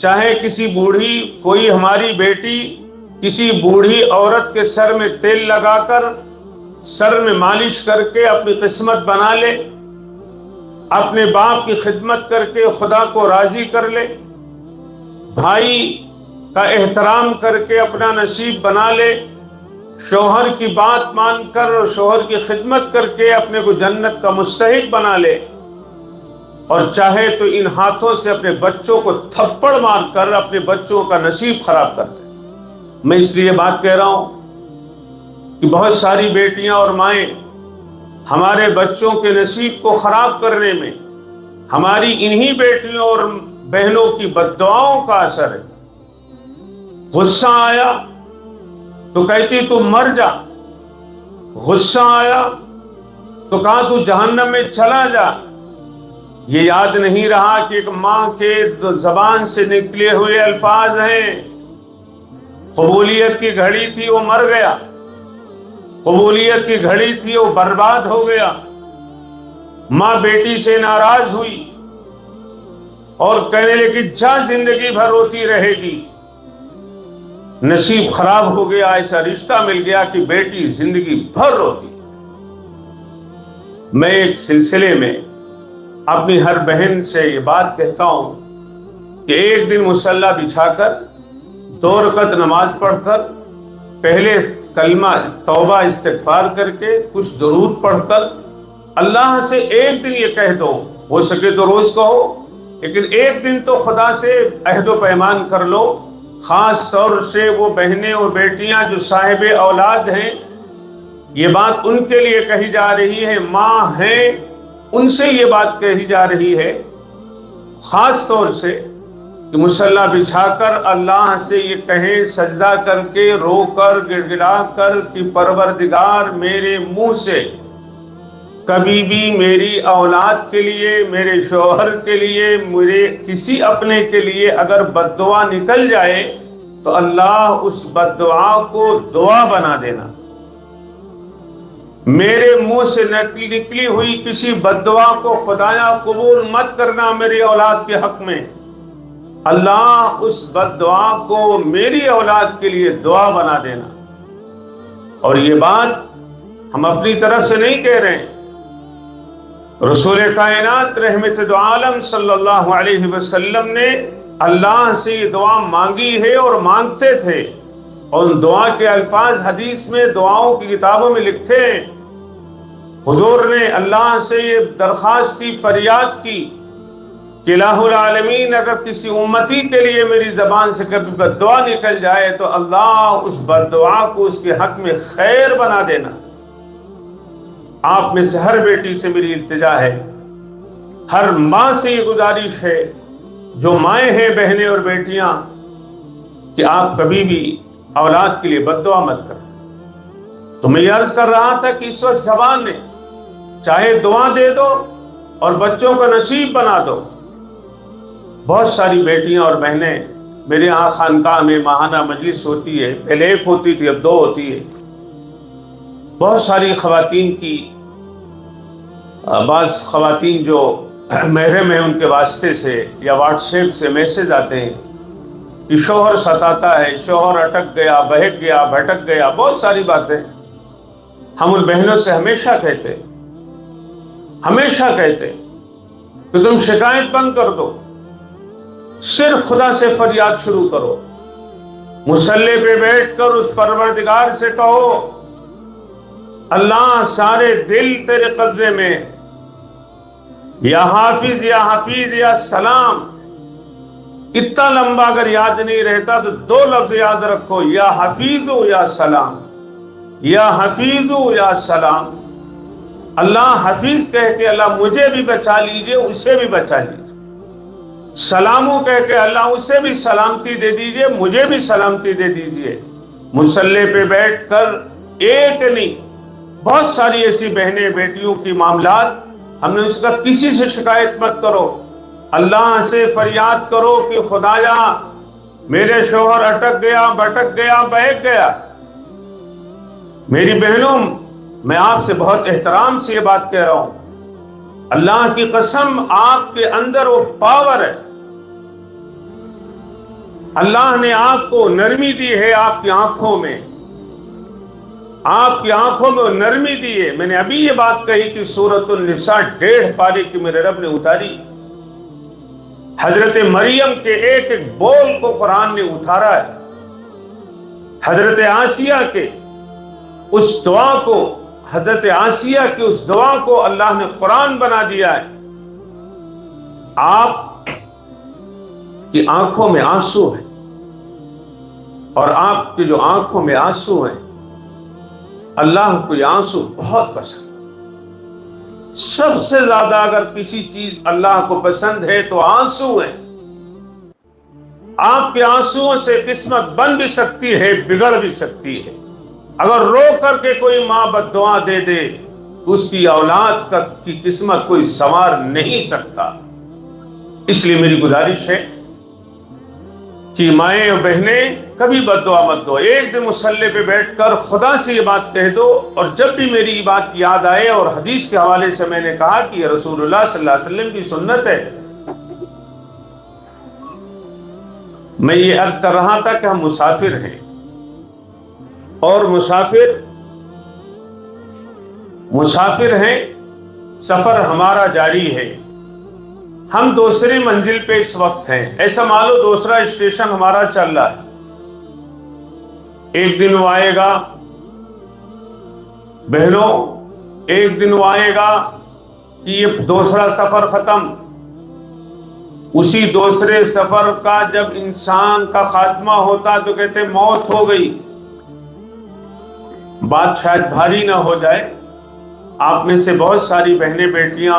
چاہے کسی بوڑھی، کوئی ہماری بیٹی کسی بوڑھی عورت کے سر میں تیل لگا کر، سر میں مالش کر کے اپنی قسمت بنا لے، اپنے باپ کی خدمت کر کے خدا کو راضی کر لے، بھائی کا احترام کر کے اپنا نصیب بنا لے، شوہر کی بات مان کر اور شوہر کی خدمت کر کے اپنے کو جنت کا مستحق بنا لے، اور چاہے تو ان ہاتھوں سے اپنے بچوں کو تھپڑ مار کر اپنے بچوں کا نصیب خراب کر دے۔ میں اس لیے بات کہہ رہا ہوں کہ بہت ساری بیٹیاں اور مائیں ہمارے بچوں کے نصیب کو خراب کرنے میں ہماری انہی بیٹیوں اور بہنوں کی بد دعاؤں کا اثر ہے۔ غصہ آیا تو کہتی تو مر جا، غصہ آیا تو کہا تو جہنم میں چلا جا۔ یہ یاد نہیں رہا کہ ایک ماں کے زبان سے نکلے ہوئے الفاظ ہیں، قبولیت کی گھڑی تھی وہ مر گیا، قبولیت کی گھڑی تھی وہ برباد ہو گیا۔ ماں بیٹی سے ناراض ہوئی اور کہنے لگی جا، زندگی بھر روتی رہے گی۔ نصیب خراب ہو گیا، ایسا رشتہ مل گیا کہ بیٹی زندگی بھر روتی۔ میں ایک سلسلے میں اپنی ہر بہن سے یہ بات کہتا ہوں کہ ایک دن مصلی بچھا کر 2 رکعت نماز پڑھ کر پہلے کلمہ توبہ استغفار کر کے کچھ درود پڑھ کر اللہ سے ایک دن یہ کہہ دو، ہو سکے تو روز کہو، لیکن ایک دن تو خدا سے عہد و پیمان کر لو۔ خاص طور سے وہ بہنیں اور بیٹیاں جو صاحب اولاد ہیں، یہ بات ان کے لیے کہی جا رہی ہے، ماں ہیں ان سے یہ بات کہی جا رہی ہے خاص طور سے کہ مصلی بچھا کر اللہ سے یہ کہیں، سجدہ کر کے رو کر گڑ گڑا کر کہ پروردگار میرے منہ سے کبھی بھی میری اولاد کے لیے، میرے شوہر کے لیے، میرے کسی اپنے کے لیے اگر بد دعا نکل جائے تو اللہ اس بد دعا کو دعا بنا دینا۔ میرے منہ سے نکلی ہوئی کسی بد دعا کو خدایا قبول مت کرنا میری اولاد کے حق میں، اللہ اس بد دعا کو میری اولاد کے لیے دعا بنا دینا۔ اور یہ بات ہم اپنی طرف سے نہیں کہہ رہے ہیں، رسول کائنات رحمت دو عالم صلی اللہ علیہ وسلم نے اللہ سے یہ دعا مانگی ہے اور مانگتے تھے، اور ان دعا کے الفاظ حدیث میں دعاؤں کی کتابوں میں لکھے ہیں۔ حضور نے اللہ سے یہ درخواست کی، فریاد کی کہ الہ العالمین اگر کسی امتی کے لیے میری زبان سے کبھی بد دعا نکل جائے تو اللہ اس بد دعا کو اس کے حق میں خیر بنا دینا۔ آپ میں سے ہر بیٹی سے میری التجا ہے، ہر ماں سے یہ گزارش ہے، جو مائیں ہیں، بہنیں اور بیٹیاں، کہ آپ کبھی بھی اولاد کے لیے بد دعا مت کریں۔ تو میں یہ عرض کر رہا تھا کہ اس وقت زبان نے چاہے دعا دے دو اور بچوں کا نصیب بنا دو۔ بہت ساری بیٹیاں اور بہنیں میرے یہاں خانقاہ میں ماہانہ مجلس ہوتی ہے، پہلے 1 ہوتی تھی اب 2 ہوتی ہے۔ بہت ساری خواتین کی، بعض خواتین جو محرم ہیں ان کے واسطے سے یا واٹس ایپ سے میسج آتے ہیں کہ شوہر ستاتا ہے، شوہر اٹک گیا، بہک گیا، بھٹک گیا، بہت ساری باتیں۔ ہم ان بہنوں سے ہمیشہ کہتے کہ تم شکایت بند کر دو، صرف خدا سے فریاد شروع کرو، مصلی پہ بیٹھ کر اس پروردگار سے کہو اللہ سارے دل تیرے قبضے میں، یا حافظ یا حفیظ یا سلام۔ اتنا لمبا اگر یاد نہیں رہتا تو 2 لفظ یاد رکھو، یا حفیظ یا سلام، یا حفیظ یا سلام۔ اللہ حفیظ کہہ کے اللہ مجھے بھی بچا لیجئے، اسے بھی بچا لیجئے۔ سلامو کہہ کے اللہ اسے بھی سلامتی دے دیجئے، مجھے بھی سلامتی دے دیجئے۔ مصلی پہ بیٹھ کر ایک نہیں، بہت ساری ایسی بہنیں بیٹیوں کی معاملات، ہم نے اس کا کسی سے شکایت مت کرو، اللہ سے فریاد کرو کہ خدایا میرے شوہر اٹک گیا، بھٹک گیا، بہک گیا۔ میری بہنوں، میں آپ سے بہت احترام سے یہ بات کہہ رہا ہوں، اللہ کی قسم آپ کے اندر وہ پاور ہے، اللہ نے آپ کو نرمی دی ہے آپ کی آنکھوں میں، آپ کی آنکھوں میں نرمی دی ہے۔ میں نے ابھی یہ بات کہی کہ سورۃ النساء 1.5 پارے کی میرے رب نے اتاری، حضرت مریم کے ایک ایک بول کو قرآن نے اتارا ہے، حضرت آسیہ کے اس دعا کو، حضرت آسیہ کی اس دعا کو اللہ نے قرآن بنا دیا ہے۔ آپ کی آنکھوں میں آنسو ہیں، اور آپ کی جو آنکھوں میں آنسو ہیں، اللہ کو یہ آنسو بہت پسند۔ سب سے زیادہ اگر کسی چیز اللہ کو پسند ہے تو آنسو ہیں۔ آپ کے آنسوؤں سے قسمت بن بھی سکتی ہے، بگڑ بھی سکتی ہے۔ اگر رو کر کے کوئی ماں بد دعا دے دے تو اس کی اولاد کی قسمت کوئی سنوار نہیں سکتا۔ اس لیے میری گزارش ہے کہ مائیں اور بہنیں کبھی بد دعا مت دو۔ ایک دن مصلی پہ بیٹھ کر خدا سے یہ بات کہہ دو، اور جب بھی میری یہ بات یاد آئے، اور حدیث کے حوالے سے میں نے کہا کہ یہ رسول اللہ صلی اللہ علیہ وسلم کی سنت ہے۔ میں یہ عرض کر رہا تھا کہ ہم مسافر ہیں، اور مسافر ہیں، سفر ہمارا جاری ہے، ہم دوسری منزل پہ اس وقت ہیں، ایسا مانو دوسرا اسٹیشن ہمارا چل رہا ہے۔ ایک دن وہ آئے گا بہنوں، ایک دن وہ آئے گا کہ یہ دوسرا سفر ختم۔ اسی دوسرے سفر کا جب انسان کا خاتمہ ہوتا تو کہتے موت ہو گئی۔ بات شاید بھاری نہ ہو جائے، آپ میں سے بہت ساری بہنیں بیٹیاں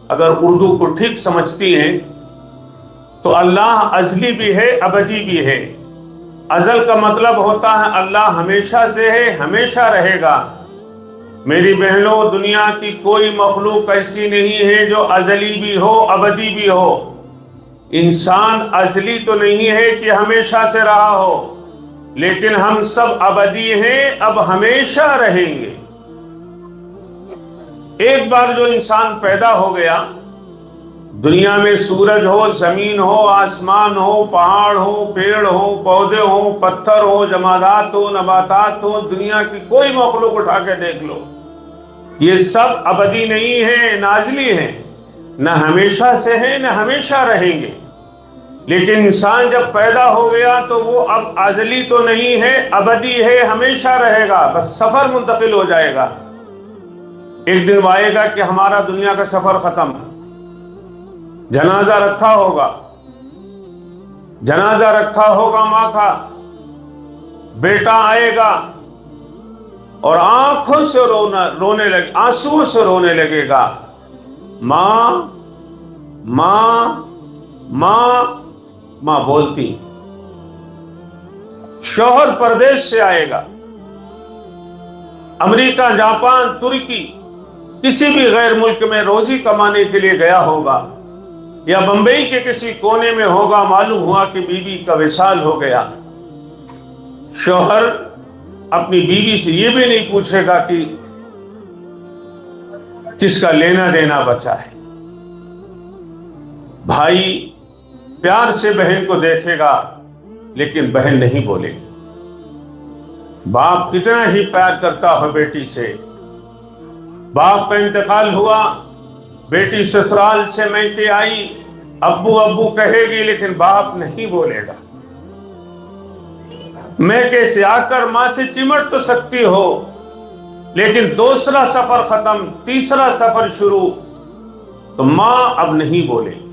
اگر اردو کو ٹھیک سمجھتی ہیں تو اللہ ازلی بھی ہے، ابدی بھی ہے۔ ازل کا مطلب ہوتا ہے اللہ ہمیشہ سے ہے، ہمیشہ رہے گا۔ میری بہنوں، دنیا کی کوئی مخلوق ایسی نہیں ہے جو ازلی بھی ہو، ابدی بھی ہو۔ انسان ازلی تو نہیں ہے کہ ہمیشہ سے رہا ہو، لیکن ہم سب ابدی ہیں، اب ہمیشہ رہیں گے۔ ایک بار جو انسان پیدا ہو گیا، دنیا میں سورج ہو، زمین ہو، آسمان ہو، پہاڑ ہو، پیڑ ہو، پودے ہو، پتھر ہو، جمادات ہو، نباتات ہو، دنیا کی کوئی مخلوق اٹھا کے دیکھ لو، یہ سب ابدی نہیں ہیں، نازلی ہیں، نہ ہمیشہ سے ہیں نہ ہمیشہ رہیں گے۔ لیکن انسان جب پیدا ہو گیا تو وہ اب ازلی تو نہیں ہے، ابدی ہے، ہمیشہ رہے گا، بس سفر منتقل ہو جائے گا۔ ایک دن وہ آئے گا کہ ہمارا دنیا کا سفر ختم، جنازہ رکھا ہوگا، جنازہ رکھا ہوگا ماں کا، بیٹا آئے گا اور آنکھوں سے رونے لگے، آنسو سے رونے لگے گا، ماں ماں ماں ماں بولتی۔ شوہر پردیش سے آئے گا، امریکہ، جاپان، ترکی، کسی بھی غیر ملک میں روزی کمانے کے لیے گیا ہوگا، یا بمبئی کے کسی کونے میں ہوگا، معلوم ہوا کہ بیوی کا وصال ہو گیا۔ شوہر اپنی بیوی سے یہ بھی نہیں پوچھے گا کہ کس کا لینا دینا بچا ہے۔ بھائی پیار سے بہن کو دیکھے گا، لیکن بہن نہیں بولے گی۔ باپ کتنا ہی پیار کرتا ہو بیٹی سے، باپ کا انتقال ہوا، بیٹی سسرال سے میکے آئی، ابو ابو کہے گی، لیکن باپ نہیں بولے گا۔ میکے سے آ کر ماں سے چمٹ تو سکتی ہو، لیکن دوسرا سفر ختم، تیسرا سفر شروع، تو ماں اب نہیں بولے گی۔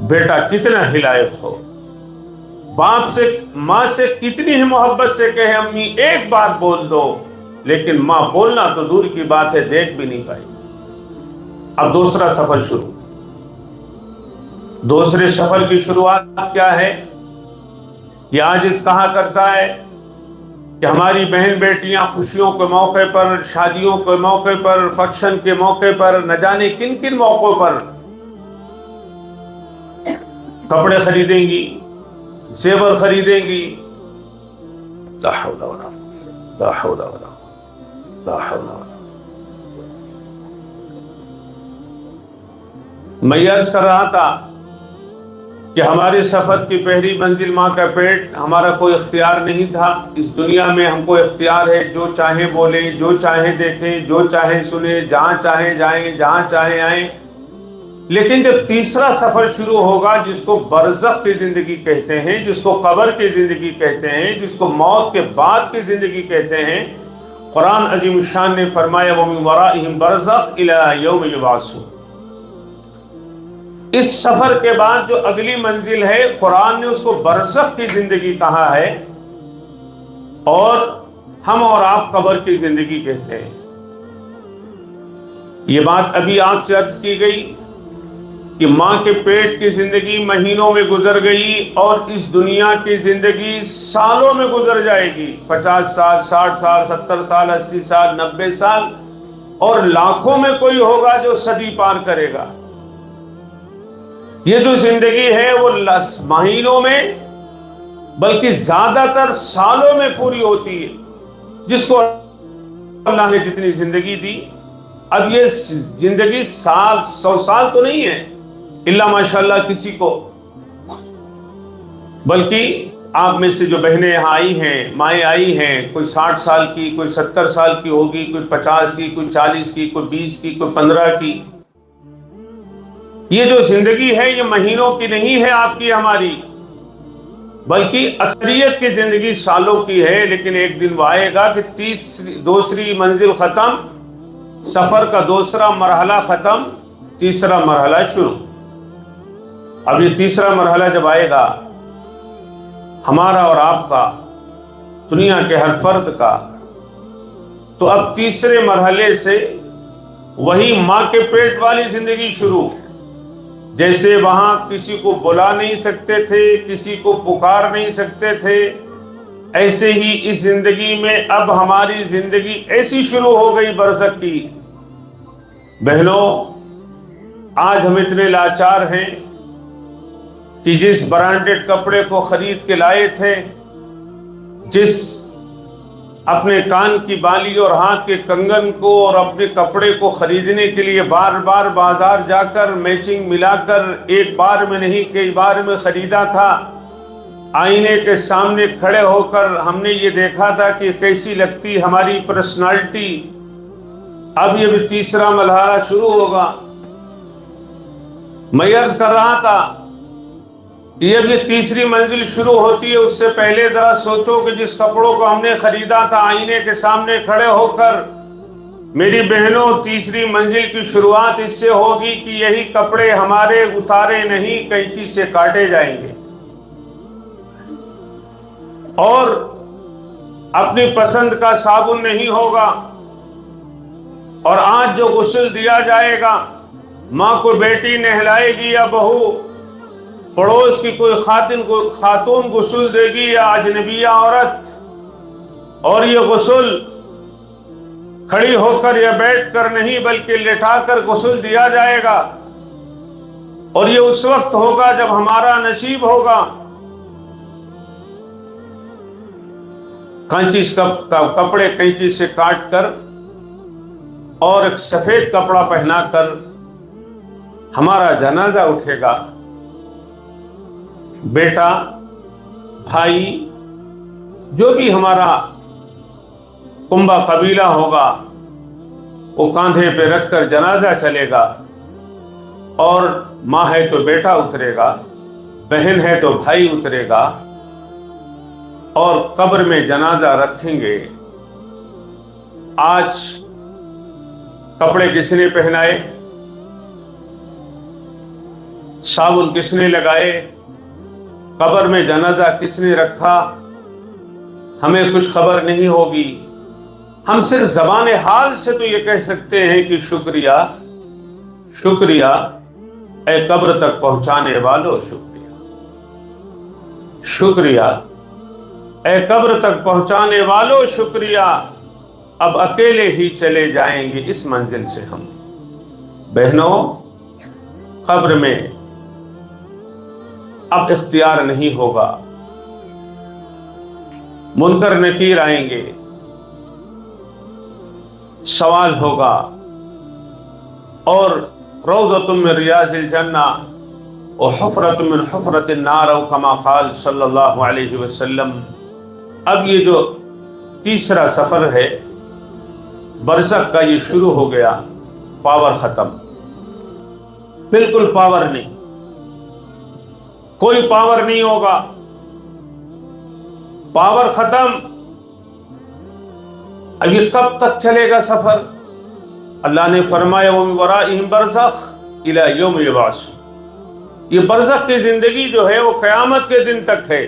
بیٹا کتنا ہی لائق ہو، باپ سے، ماں سے کتنی ہی محبت سے کہے امی ایک بار بول دو، لیکن ماں بولنا تو دور کی بات ہے، دیکھ بھی نہیں پائی۔ اب دوسرا سفر شروع۔ دوسرے سفر کی شروعات کیا ہے؟ یہ عاجز کہا کرتا ہے کہ ہماری بہن بیٹیاں خوشیوں کے موقع پر، شادیوں کے موقع پر، فنکشن کے موقع پر، نہ جانے کن کن موقعوں پر کپڑے خریدیں گی، زیور خریدیں گی۔ لا حول ولا لا حول ولا لا حول ولا۔ میں عرض کر رہا تھا کہ ہمارے سفر کی پہلی منزل ماں کا پیٹ ہمارا کوئی اختیار نہیں تھا. اس دنیا میں ہم کو اختیار ہے، جو چاہیں بولیں، جو چاہیں دیکھیں، جو چاہیں سنیں، جہاں چاہیں جائیں، جہاں چاہیں آئیں. لیکن جب تیسرا سفر شروع ہوگا، جس کو برزخ کی زندگی کہتے ہیں، جس کو قبر کی زندگی کہتے ہیں، جس کو موت کے بعد کی زندگی کہتے ہیں، قرآن عظیم الشان نے فرمایا وَمِن وَرَائِهِمْ بَرْزَخٌ إِلَىٰ يَوْمِ يُبْعَثُونَ. اس سفر کے بعد جو اگلی منزل ہے، قرآن نے اس کو برزخ کی زندگی کہا ہے، اور ہم اور آپ قبر کی زندگی کہتے ہیں. یہ بات ابھی آپ سے عرض کی گئی کہ ماں کے پیٹ کی زندگی مہینوں میں گزر گئی، اور اس دنیا کی زندگی سالوں میں گزر جائے گی. 50 سال، 60 سال، 70 سال، 80 سال، 90 سال، اور لاکھوں میں کوئی ہوگا جو صدی پار کرے گا. یہ جو زندگی ہے وہ مہینوں میں بلکہ زیادہ تر سالوں میں پوری ہوتی ہے. جس کو اللہ نے جتنی زندگی دی، اب یہ زندگی 100 سال تو نہیں ہے اللہ ماشاءاللہ کسی کو، بلکہ آپ میں سے جو بہنیں یہاں آئی ہیں، مائیں آئی ہیں، کوئی 60 سال کی، کوئی 70 سال کی ہوگی، کوئی 50 کی، کوئی 40 کی، کوئی 20 کی، کوئی 15 کی. یہ جو زندگی ہے یہ مہینوں کی نہیں ہے آپ کی ہماری، بلکہ اکثریت کی زندگی سالوں کی ہے. لیکن ایک دن وہ آئے گا کہ دوسری منزل ختم، سفر کا دوسرا مرحلہ ختم، تیسرا مرحلہ شروع. اب یہ تیسرا مرحلہ جب آئے گا ہمارا اور آپ کا، دنیا کے ہر فرد کا، تو اب تیسرے مرحلے سے وہی ماں کے پیٹ والی زندگی شروع. جیسے وہاں کسی کو بلا نہیں سکتے تھے، کسی کو پکار نہیں سکتے تھے، ایسے ہی اس زندگی میں اب ہماری زندگی ایسی شروع ہو گئی برزخ کی. بہنوں، آج ہم اتنے لاچار ہیں کہ جس برانڈڈ کپڑے کو خرید کے لائے تھے، جس اپنے کان کی بالی اور ہاتھ کے کنگن کو اور اپنے کپڑے کو خریدنے کے لیے بار بار بازار جا کر میچنگ ملا کر ایک بار میں نہیں کئی بار میں خریدا تھا، آئینے کے سامنے کھڑے ہو کر ہم نے یہ دیکھا تھا کہ کیسی لگتی ہماری پرسنالٹی. اب یہ بھی تیسرا مرحلہ شروع ہوگا. میں عرض کر رہا تھا کہ اب یہ تیسری منزل شروع ہوتی ہے، اس سے پہلے ذرا سوچو کہ جس کپڑوں کو ہم نے خریدا تھا آئینے کے سامنے کھڑے ہو کر، میری بہنوں، تیسری منزل کی شروعات اس سے ہوگی کہ یہی کپڑے ہمارے اتارے نہیں کینچی سے کاٹے جائیں گے، اور اپنی پسند کا صابن نہیں ہوگا. اور آج جو غسل دیا جائے گا، ماں کو بیٹی نہلائے گی یا بہو، پڑوس کی کوئی خاتون غسل دے گی یا اجنبیہ عورت، اور یہ غسل کھڑی ہو کر یا بیٹھ کر نہیں بلکہ لٹا کر غسل دیا جائے گا. اور یہ اس وقت ہوگا جب ہمارا نصیب ہوگا. کپڑے کینچی سے کاٹ کر اور ایک سفید کپڑا پہنا کر ہمارا جنازہ اٹھے گا. بیٹا، بھائی، جو بھی ہمارا کنبہ قبیلہ ہوگا وہ کاندھے پہ رکھ کر جنازہ چلے گا، اور ماں ہے تو بیٹا اترے گا، بہن ہے تو بھائی اترے گا، اور قبر میں جنازہ رکھیں گے. آج کپڑے کس نے پہنائے، صابن کس نے لگائے، قبر میں جنازہ کس نے رکھا، ہمیں کچھ خبر نہیں ہوگی. ہم صرف زبان حال سے تو یہ کہہ سکتے ہیں کہ شکریہ شکریہ اے قبر تک پہنچانے والو، شکریہ شکریہ اے قبر تک پہنچانے والو، شکریہ. اب اکیلے ہی چلے جائیں گے اس منزل سے ہم. بہنوں، قبر میں اب اختیار نہیں ہوگا. منکر نکیر آئیں گے، سوال ہوگا، اور روضۃ من ریاض الجنہ وحفرۃ من حفرۃ النار او کما قال صلی اللہ علیہ وسلم۔ اب یہ جو تیسرا سفر ہے برزخ کا، یہ شروع ہو گیا، پاور ختم، بالکل پاور نہیں، کوئی پاور نہیں ہوگا، پاور ختم۔ اب یہ کب تک چلے گا سفر؟ اللہ نے فرمایا وَمِن وَرَائِهِمْ بَرْزَخٌ إِلَى يَوْمِ يُبْعَثُونَ۔ یہ برزخ کی زندگی جو ہے وہ قیامت کے دن تک ہے۔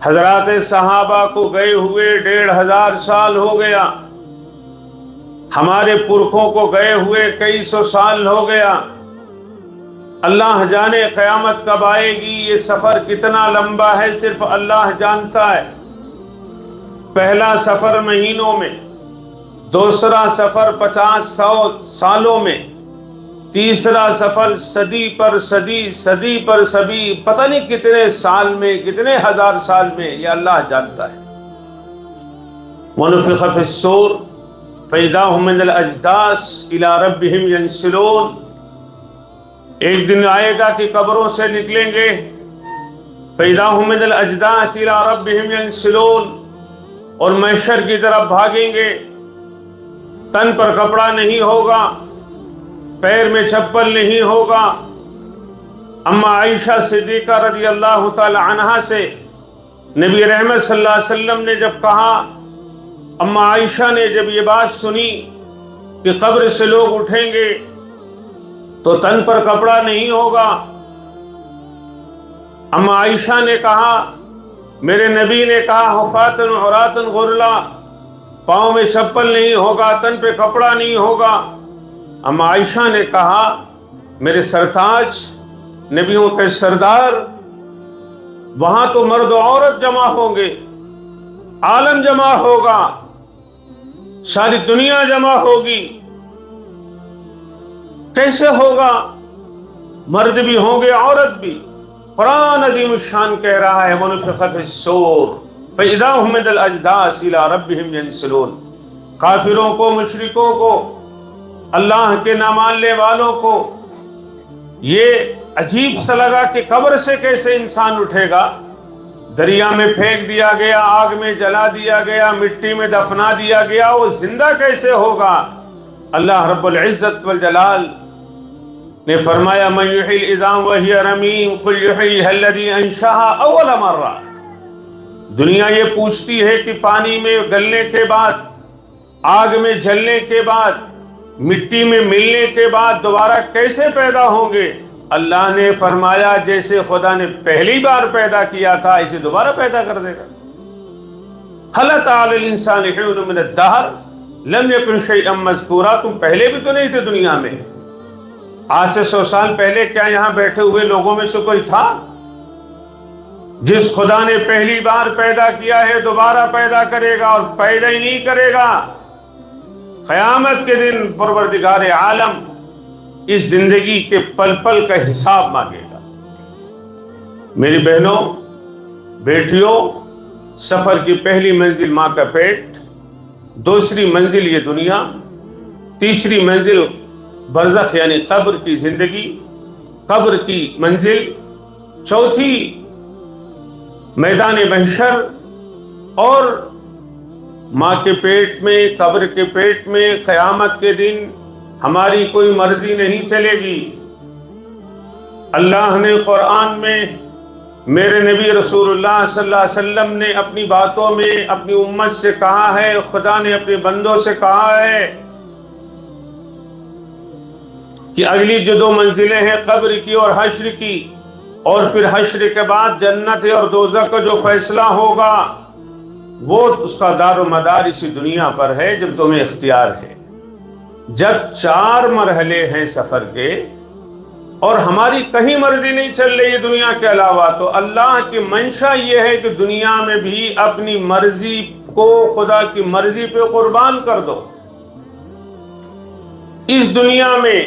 حضرات صحابہ کو گئے ہوئے 1500 سال ہو گیا، ہمارے پرکھوں کو گئے ہوئے کئی سو سال ہو گیا۔ اللہ جانے قیامت کب آئے گی، یہ سفر کتنا لمبا ہے صرف اللہ جانتا ہے۔ پہلا سفر مہینوں میں، دوسرا سفر 50-100 سالوں میں، تیسرا سفر صدی پر صدی، صدی پر صدی، پتہ نہیں کتنے سال میں، کتنے ہزار سال میں، یہ اللہ جانتا ہے۔ وَنُفِخَ فِي الصُّورِ فَإِذَا هُم مِّنَ الْأَجْدَاثِ إِلَىٰ رَبِّهِمْ يَنسِلُونَ۔ ایک دن آئے گا کہ قبروں سے نکلیں گے، فَإِذَا هُم مِّنَ الْأَجْدَاثِ إِلَىٰ رَبِّهِمْ يَنسِلُونَ، اور محشر کی طرف بھاگیں گے۔ تن پر کپڑا نہیں ہوگا، پیر میں چپل نہیں ہوگا۔ اما عائشہ صدیقہ رضی اللہ تعالی عنہا سے نبی رحمت صلی اللہ علیہ وسلم نے جب کہا، اما عائشہ نے جب یہ بات سنی کہ قبر سے لوگ اٹھیں گے تو تن پر کپڑا نہیں ہوگا، اما عائشہ نے کہا، میرے نبی نے کہا حفاتن عراتن غرلا، پاؤں میں چپل نہیں ہوگا، تن پہ کپڑا نہیں ہوگا۔ اما عائشہ نے کہا، میرے سرتاج، نبیوں کے سردار، وہاں تو مرد و عورت جمع ہوں گے، عالم جمع ہوگا، ساری دنیا جمع ہوگی، کیسے ہوگا؟ مرد بھی ہوں گے، عورت بھی۔ قرآن عظیم الشان کہہ رہا ہے وَنُفِخَ فِي الصُّورِ فَإِذَا هُم مِّنَ الْأَجْدَاثِ إِلَىٰ رَبِّهِمْ يَنسِلُونَ۔ کافروں کو، مشرکوں کو، اللہ کے نہ ماننے والوں کو یہ عجیب سا لگا کہ قبر سے کیسے انسان اٹھے گا؟ دریا میں پھینک دیا گیا، آگ میں جلا دیا گیا، مٹی میں دفنا دیا گیا، وہ زندہ کیسے ہوگا؟ اللہ رب العزت والجلال نے فرمایا من یحیی العظام وہی رمیم قل یحییھا الذی انشأھا اول مرہ۔ دنیا یہ پوچھتی ہے کہ پانی میں گلنے کے بعد، آگ میں جلنے کے بعد، مٹی میں ملنے کے بعد دوبارہ کیسے پیدا ہوں گے؟ اللہ نے فرمایا جیسے خدا نے پہلی بار پیدا کیا تھا اسے دوبارہ پیدا کر دے گا۔ هل أتى على الإنسان حين من الدهر لم يكن شيئا مذكورا۔ تم پہلے بھی تو نہیں تھے دنیا میں، آج سے 100 سال پہلے کیا یہاں بیٹھے ہوئے لوگوں میں سے کوئی تھا؟ جس خدا نے پہلی بار پیدا کیا ہے دوبارہ پیدا کرے گا، اور پیدا ہی نہیں کرے گا۔ قیامت کے دن پروردگار عالم اس زندگی کے پل پل کا حساب مانگے گا۔ میری بہنوں، بیٹیوں، سفر کی پہلی منزل ماں کا پیٹ، دوسری منزل یہ دنیا، تیسری منزل برزخ یعنی قبر کی زندگی، قبر کی منزل، چوتھی میدان محشر، اور ماں کے پیٹ میں، قبر کے پیٹ میں قیامت کے دن ہماری کوئی مرضی نہیں چلے گی۔ اللہ نے قرآن میں، میرے نبی رسول اللہ صلی اللہ علیہ وسلم نے اپنی باتوں میں اپنی امت سے کہا ہے، خدا نے اپنے بندوں سے کہا ہے کہ اگلی جو 2 منزلیں ہیں قبر کی اور حشر کی، اور پھر حشر کے بعد جنت اور دوزخ کا جو فیصلہ ہوگا وہ اس کا دار و مدار اسی دنیا پر ہے جب تمہیں اختیار ہے۔ جب 4 مرحلے ہیں سفر کے اور ہماری کہیں مرضی نہیں چل رہی ہے دنیا کے علاوہ، تو اللہ کی منشا یہ ہے کہ دنیا میں بھی اپنی مرضی کو خدا کی مرضی پہ قربان کر دو۔ اس دنیا میں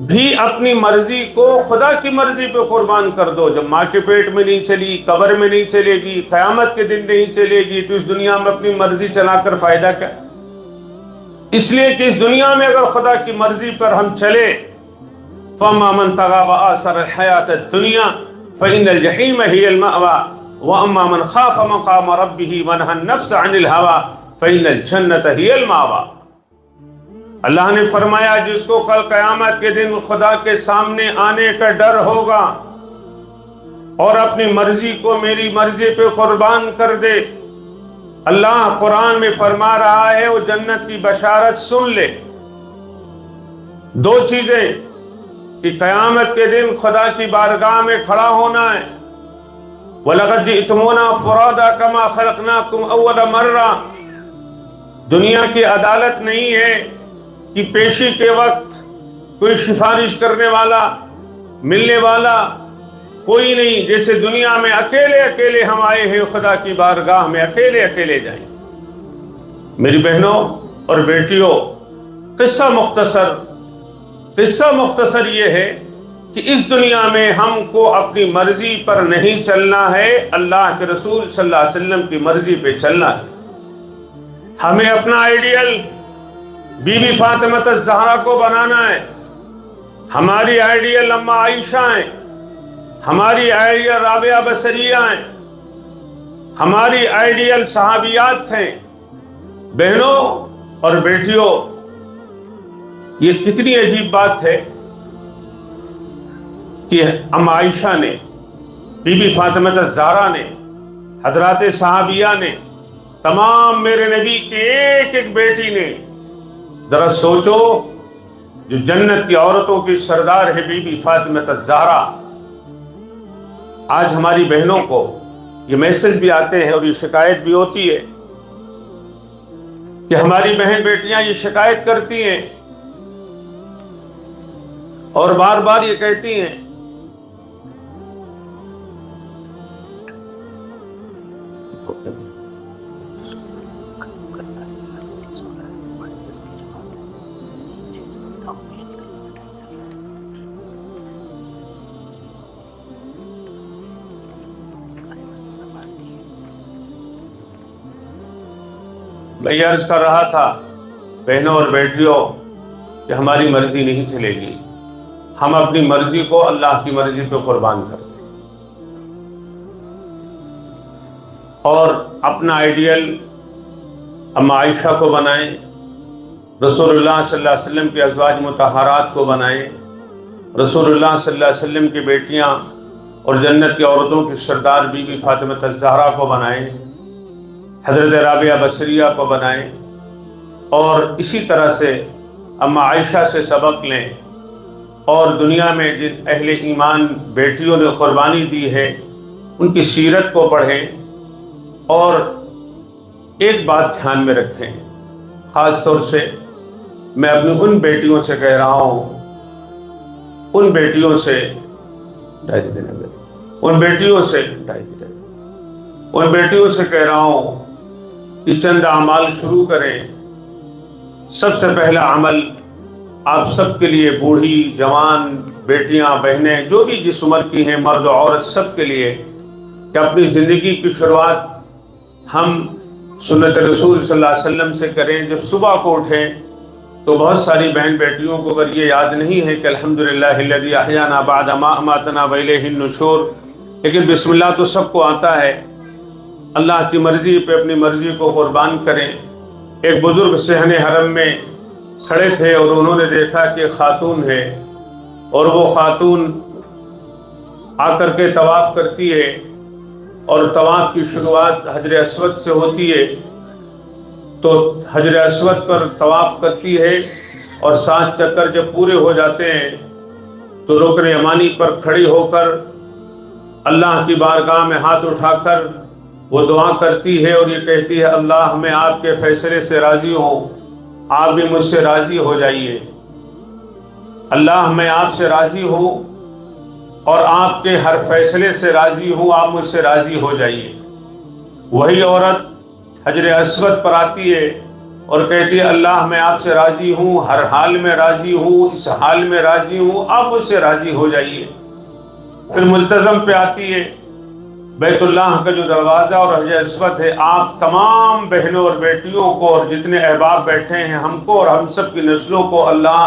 بھی اپنی مرضی کو خدا کی مرضی پہ قربان کر دو۔ جب ماں کے پیٹ میں نہیں چلی، قبر میں نہیں چلے گی، قیامت کے دن نہیں چلے گی، تو اس دنیا میں اپنی مرضی چلا کر فائدہ کیا؟ اس لیے کہ اس دنیا میں اگر خدا کی مرضی پر ہم چلے فَأَمَّا مَنْ طَغَى وَآثَرَ الْحَيَاةَ الدُّنْيَا فَإِنَّ الْجَحِيمَ هِيَ الْمَأْوَى وَأَمَّا مَنْ خَافَ مَقَامَ رَبِّهِ وَنَهَى النَّفْسَ عَنِ الْهَوَى فَإِنَّ الْجَنَّةَ هِيَ الْمَأْوَى۔ اللہ نے فرمایا جس کو کل قیامت کے دن خدا کے سامنے آنے کا ڈر ہوگا اور اپنی مرضی کو میری مرضی پہ قربان کر دے، اللہ قرآن میں فرما رہا ہے وہ جنت کی بشارت سن لے۔ دو چیزیں کہ قیامت کے دن خدا کی بارگاہ میں کھڑا ہونا ہے، وَلَقَدْ جِئْتُمُونَا فُرَادَىٰ كَمَا خَلَقْنَاكُمْ أَوَّلَ مَرَّةٍ۔ دنیا کی عدالت نہیں ہے کہ پیشی کے وقت کوئی سفارش کرنے والا ملنے والا کوئی نہیں، جیسے دنیا میں اکیلے اکیلے ہم آئے ہیں خدا کی بارگاہ میں اکیلے اکیلے جائیں۔ میری بہنوں اور بیٹیوں، قصہ مختصر یہ ہے کہ اس دنیا میں ہم کو اپنی مرضی پر نہیں چلنا ہے، اللہ کے رسول صلی اللہ علیہ وسلم کی مرضی پہ چلنا ہے۔ ہمیں اپنا آئیڈیل بی بی فاطمہ الزہرا کو بنانا ہے، ہماری آئیڈیل اماں عائشہ ہیں، ہماری آئیڈیل رابعہ بصریہ ہیں، ہماری آئیڈیل صحابیات ہیں۔ بہنوں اور بیٹیوں، یہ کتنی عجیب بات ہے کہ اماں عائشہ نے، بی بی فاطمہ الزہرا نے، حضرات صحابیہ نے، تمام میرے نبی کی ایک ایک بیٹی نے، ذرا سوچو، جو جنت کی عورتوں کی سردار ہے بی بی فاطمہ الزہرا، آج ہماری بہنوں کو یہ میسج بھی آتے ہیں اور یہ شکایت بھی ہوتی ہے کہ ہماری بہن بیٹیاں یہ شکایت کرتی ہیں اور بار بار یہ کہتی ہیں میں یہ عرض کر رہا تھا بہنوں اور بیٹیوں کہ ہماری مرضی نہیں چلے گی، ہم اپنی مرضی کو اللہ کی مرضی پہ قربان کر دیں اور اپنا آئیڈیل اماں عائشہ کو بنائیں، رسول اللہ صلی اللہ علیہ وسلم کے ازواج مطہرات کو بنائیں، رسول اللہ صلی اللہ علیہ وسلم کی بیٹیاں اور جنت کی عورتوں کی سردار بی بی فاطمہ الزہرا کو بنائیں، حضرت رابعہ بصریہ کو بنائیں، اور اسی طرح سے اماں عائشہ سے سبق لیں، اور دنیا میں جن اہل ایمان بیٹیوں نے قربانی دی ہے ان کی سیرت کو پڑھیں۔ اور ایک بات دھیان میں رکھیں، خاص طور سے میں اپنی ان بیٹیوں سے کہہ رہا ہوں، ان بیٹیوں سے کہہ رہا ہوں کہ چند اعمال شروع کریں۔ سب سے پہلا عمل آپ سب کے لیے، بوڑھی جوان بیٹیاں بہنیں جو بھی جس عمر کی ہیں، مرد و عورت سب کے لیے، کہ اپنی زندگی کی شروعات ہم سنت رسول صلی اللہ علیہ وسلم سے کریں۔ جب صبح کو اٹھیں تو بہت ساری بہن بیٹیوں کو اگر یہ یاد نہیں ہے کہ الحمدللہ الذی احیانا بعد ما اماتنا والیہ النشور، لیکن بسم اللہ تو سب کو آتا ہے، اللہ کی مرضی پہ اپنی مرضی کو قربان کریں۔ ایک بزرگ صحن حرم میں کھڑے تھے اور انہوں نے دیکھا کہ خاتون ہے اور وہ خاتون آ کر کے طواف کرتی ہے اور طواف کی شروعات حجر اسود سے ہوتی ہے، تو حجر اسود پر طواف کرتی ہے اور 7 چکر جب پورے ہو جاتے ہیں تو رکن یمانی پر کھڑی ہو کر اللہ کی بارگاہ میں ہاتھ اٹھا کر وہ دعا کرتی ہے اور یہ کہتی ہے، اللہ میں آپ کے فیصلے سے راضی ہوں، آپ بھی مجھ سے راضی ہو جائیے۔ اللہ میں آپ سے راضی ہوں اور آپ کے ہر فیصلے سے راضی ہوں، آپ مجھ سے راضی ہو جائیے۔ وہی عورت حجر اسود پر آتی ہے اور کہتی ہے، اللہ میں آپ سے راضی ہوں، ہر حال میں راضی ہوں، اس حال میں راضی ہوں، آپ مجھ سے راضی ہو جائیے۔ پھر ملتزم پہ آتی ہے، بیت اللہ کا جو دروازہ اور حجر اسود ہے، آپ تمام بہنوں اور بیٹیوں کو اور جتنے احباب بیٹھے ہیں ہم کو اور ہم سب کی نسلوں کو اللہ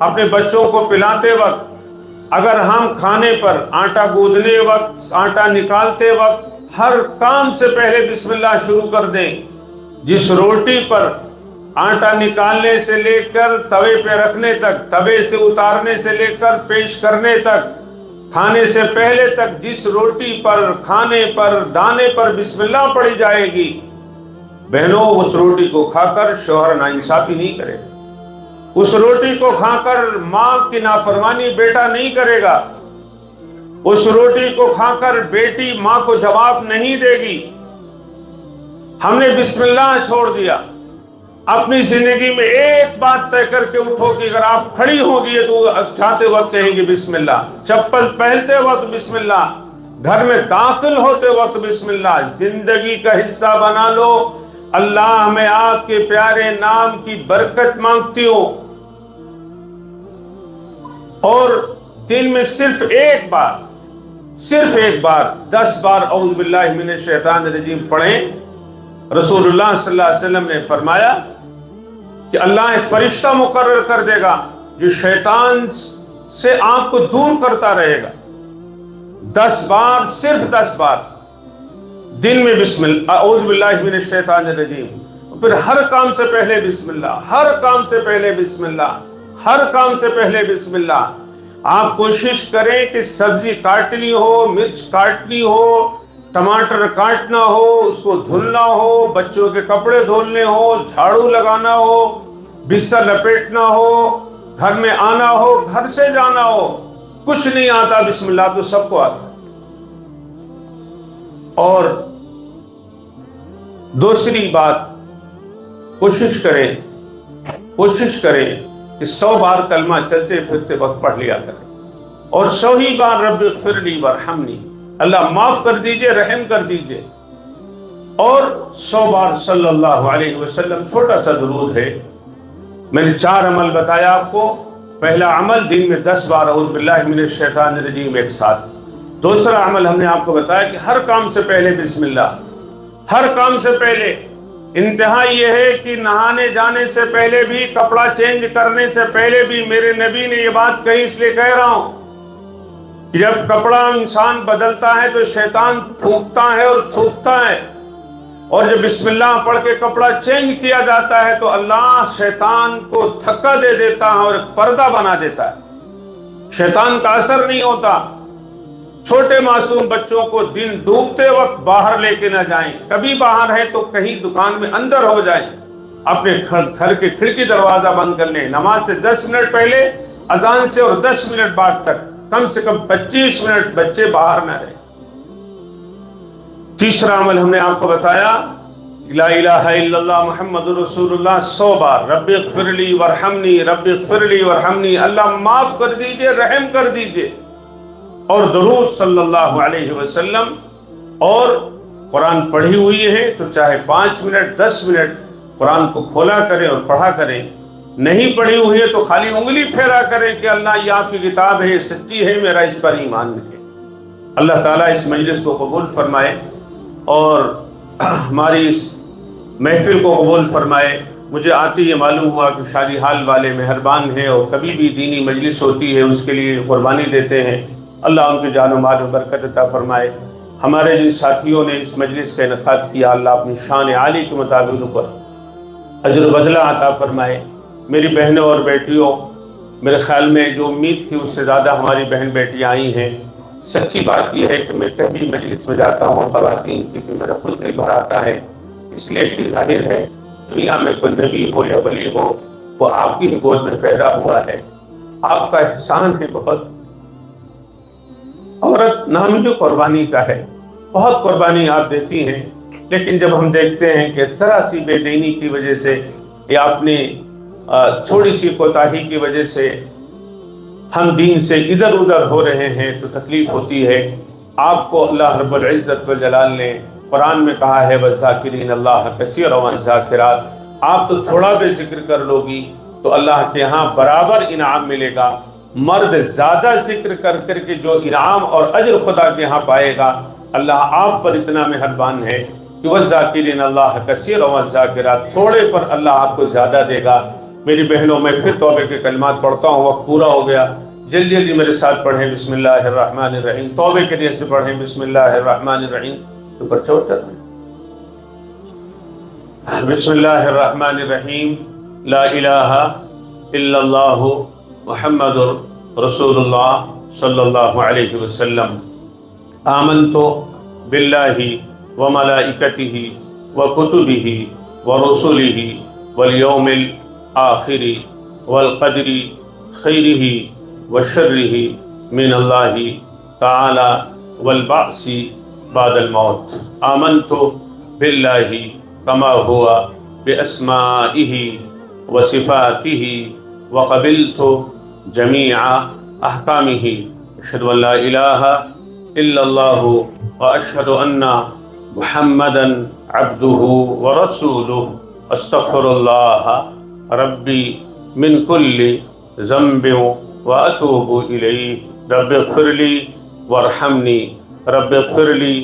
اپنے بچوں کو پلاتے وقت اگر ہم کھانے پر آٹا گوندنے وقت، آٹا نکالتے وقت ہر کام سے پہلے بسم اللہ شروع کر دیں، جس روٹی پر آٹا نکالنے سے لے کر توے پہ رکھنے تک، توے سے اتارنے سے لے کر پیش کرنے تک، کھانے سے پہلے تک جس روٹی پر، کھانے پر، دانے پر بسم اللہ پڑھی جائے گی، بہنوں اس روٹی کو کھا کر شوہر ناانصافی نہیں کرے گا، اس روٹی کو کھا کر ماں کی نافرمانی بیٹا نہیں کرے گا، اس روٹی کو کھا کر بیٹی ماں کو جواب نہیں دے گی۔ ہم نے بسم اللہ چھوڑ دیا۔ اپنی زندگی میں ایک بات طے کر کے اٹھو کہ اگر آپ کھڑی ہوگی تو جاتے وقت کہیں گے بسم اللہ، چپل پہنتے وقت بسم اللہ، گھر میں داخل ہوتے وقت بسم اللہ، زندگی کا حصہ بنا لو۔ اللہ میں آپ کے پیارے نام کی برکت مانگتی ہوں، اور دن میں صرف ایک بار 10 بار اعوذ باللہ من الشیطان الرجیم پڑھیں۔ رسول اللہ صلی اللہ علیہ وسلم نے فرمایا کہ اللہ ایک فرشتہ مقرر کر دے گا جو شیطان سے آپ کو دور کرتا رہے گا۔ 10 بار، صرف 10 بار دن میں بسم اللہ، اعوذ باللہ من الشیطان الرجیم، پھر ہر کام سے پہلے بسم اللہ، ہر کام سے پہلے بسم اللہ، ہر کام سے پہلے بسم اللہ۔ آپ کوشش کریں کہ سبزی کاٹنی ہو، مرچ کاٹنی ہو، ٹماٹر کاٹنا ہو، اس کو دھلنا ہو، بچوں کے کپڑے دھولنے ہو، جھاڑو لگانا ہو، بستر لپیٹنا ہو، گھر میں آنا ہو، گھر سے جانا ہو، کچھ نہیں آتا بسم اللہ تو سب کو آتا۔ اور دوسری بات، کوشش کریں کہ 100 بار کلمہ چلتے پھرتے وقت پڑھ لیا کریں، اور 100 ہی بار رب اغفر لی وارحمنی، اللہ معاف کر دیجئے، رحم کر دیجئے، اور 100 بار صلی اللہ علیہ وسلم۔ چھوٹا سا درود ہے، میں نے 4 عمل بتایا آپ کو۔ پہلا عمل دن میں 10 بار اعوذ باللہ من الشیطان الرجیم ایک ساتھ۔ دوسرا عمل ہم نے آپ کو بتایا کہ ہر کام سے پہلے بسم اللہ، ہر کام سے پہلے۔ انتہا یہ ہے کہ نہانے جانے سے پہلے بھی، کپڑا چینج کرنے سے پہلے بھی، میرے نبی نے یہ بات کہی، اس لیے کہہ رہا ہوں کہ جب کپڑا انسان بدلتا ہے تو شیطان پھونکتا ہے اور تھوکتا ہے، اور جب بسم اللہ پڑھ کے کپڑا چینج کیا جاتا ہے تو اللہ شیطان کو دھکا دے دیتا ہے اور ایک پردہ بنا دیتا ہے، شیطان کا اثر نہیں ہوتا۔ چھوٹے معصوم بچوں کو دن ڈوبتے وقت باہر لے کے نہ جائیں، کبھی باہر ہے تو کہیں دکان میں اندر ہو جائیں، اپنے گھر کے کھڑکی دروازہ بند کر لیں، نماز سے 10 منٹ پہلے، اذان سے اور 10 منٹ بعد تک کم سے کم 25 منٹ بچے باہر نہ رہیں۔ تیسرا عمل ہم نے آپ کو بتایا، لا الہ الا اللہ محمد رسول اللہ 100 بار، رب اغفر لی وارحمنی، رب اغفر لی وارحمنی، اللہ معاف کر دیجئے، رحم کر دیجئے، اور درود صلی اللہ علیہ وسلم۔ اور قرآن پڑھی ہوئی ہے تو چاہے 5 منٹ 10 منٹ قرآن کو کھولا کریں اور پڑھا کریں، نہیں پڑھی ہوئی ہے تو خالی انگلی پھیرا کریں کہ اللہ یہ آپ کی کتاب ہے، سچی ہے، میرا اس پر ایمان ہے۔ اللہ تعالیٰ اس مجلس کو قبول فرمائے اور ہماری اس محفل کو قبول فرمائے۔ مجھے آتے یہ معلوم ہوا کہ شادی حال والے مہربان ہیں اور کبھی بھی دینی مجلس ہوتی ہے اس کے لیے قربانی دیتے ہیں، اللہ ان کے جان و مال میں برکت عطا فرمائے۔ ہمارے جن ساتھیوں نے اس مجلس کا انعقاد کیا، اللہ اپنی شان عالی کے مطابق ان پر اجر و بدلہ عطا فرمائے۔ میری بہنوں اور بیٹیوں، میرے خیال میں جو امید تھی اس سے زیادہ ہماری بہن بیٹیاں آئی ہیں۔ سچی بات یہ ہے کہ میں کبھی مجلس میں جاتا ہوں خواتین کی کہ میرا خود نہیں بھر آتا ہے، اس لیے کہ ظاہر ہے دنیا میں کوئی نبی ہو یا ولی ہو وہ آپ کی ہی گود میں پیدا ہوا ہے، آپ کا احسان ہے بہت۔ عورت نام جو قربانی کا ہے، بہت قربانی آپ دیتی ہیں، لیکن جب ہم دیکھتے ہیں کہ ذرا سی بے دینی کی وجہ سے یا اپنی تھوڑی سی کوتاہی کی وجہ سے ہم دین سے ادھر ادھر ہو رہے ہیں تو تکلیف ہوتی ہے۔ آپ کو اللہ رب العزت والجلال نے قرآن میں کہا ہے وَالذَّاكِرِينَ اللَّهَ كَثِيرًا وَالذَّاكِرَاتِ، آپ تو تھوڑا بھی ذکر کر لو گی تو اللہ کے ہاں برابر انعام ملے گا۔ مرد زیادہ ذکر کر کر کے جو انعام اور اجر خدا کے ہاں پائے گا، اللہ آپ پر اتنا مہربان ہے کہ وَالذَّاكِرِينَ اللَّهَ كَثِيرًا وَالذَّاكِرَاتِ، تھوڑے پر اللہ آپ کو زیادہ دے گا۔ میری بہنوں میں پھر توبے کے کلمات پڑھتا ہوں، وقت پورا ہو گیا، جلدی جلدی میرے ساتھ پڑھیں بسم اللہ الرحمن الرحیم، توبے کے لیے سے پڑھیں بسم اللہ الرحمن الرحیم۔ تو بچہ ہوتا ہے بسم اللہ الرحمن الرحیم، لا الہ الا اللہ محمد رسول اللہ صلی اللہ علیہ وسلم، آمنت باللہ وملائکتہ وکتبہ ورسلہ والیوم الآخر والقدر خیرہ وشرہ من اللہ تعالی والبعث بعد الموت، آمنت باللہ کما ہوا باسمائہ وصفاتہ وقبلت جمیع احکامہ، اشہد ان لا الہ الا اللہ واشہد ان محمدا عبدہ ورسولہ، استغفر اللہ ربی من کل ذنب واتوب الیہ، رب اغفر لی وارحمنی، رب اغفر لی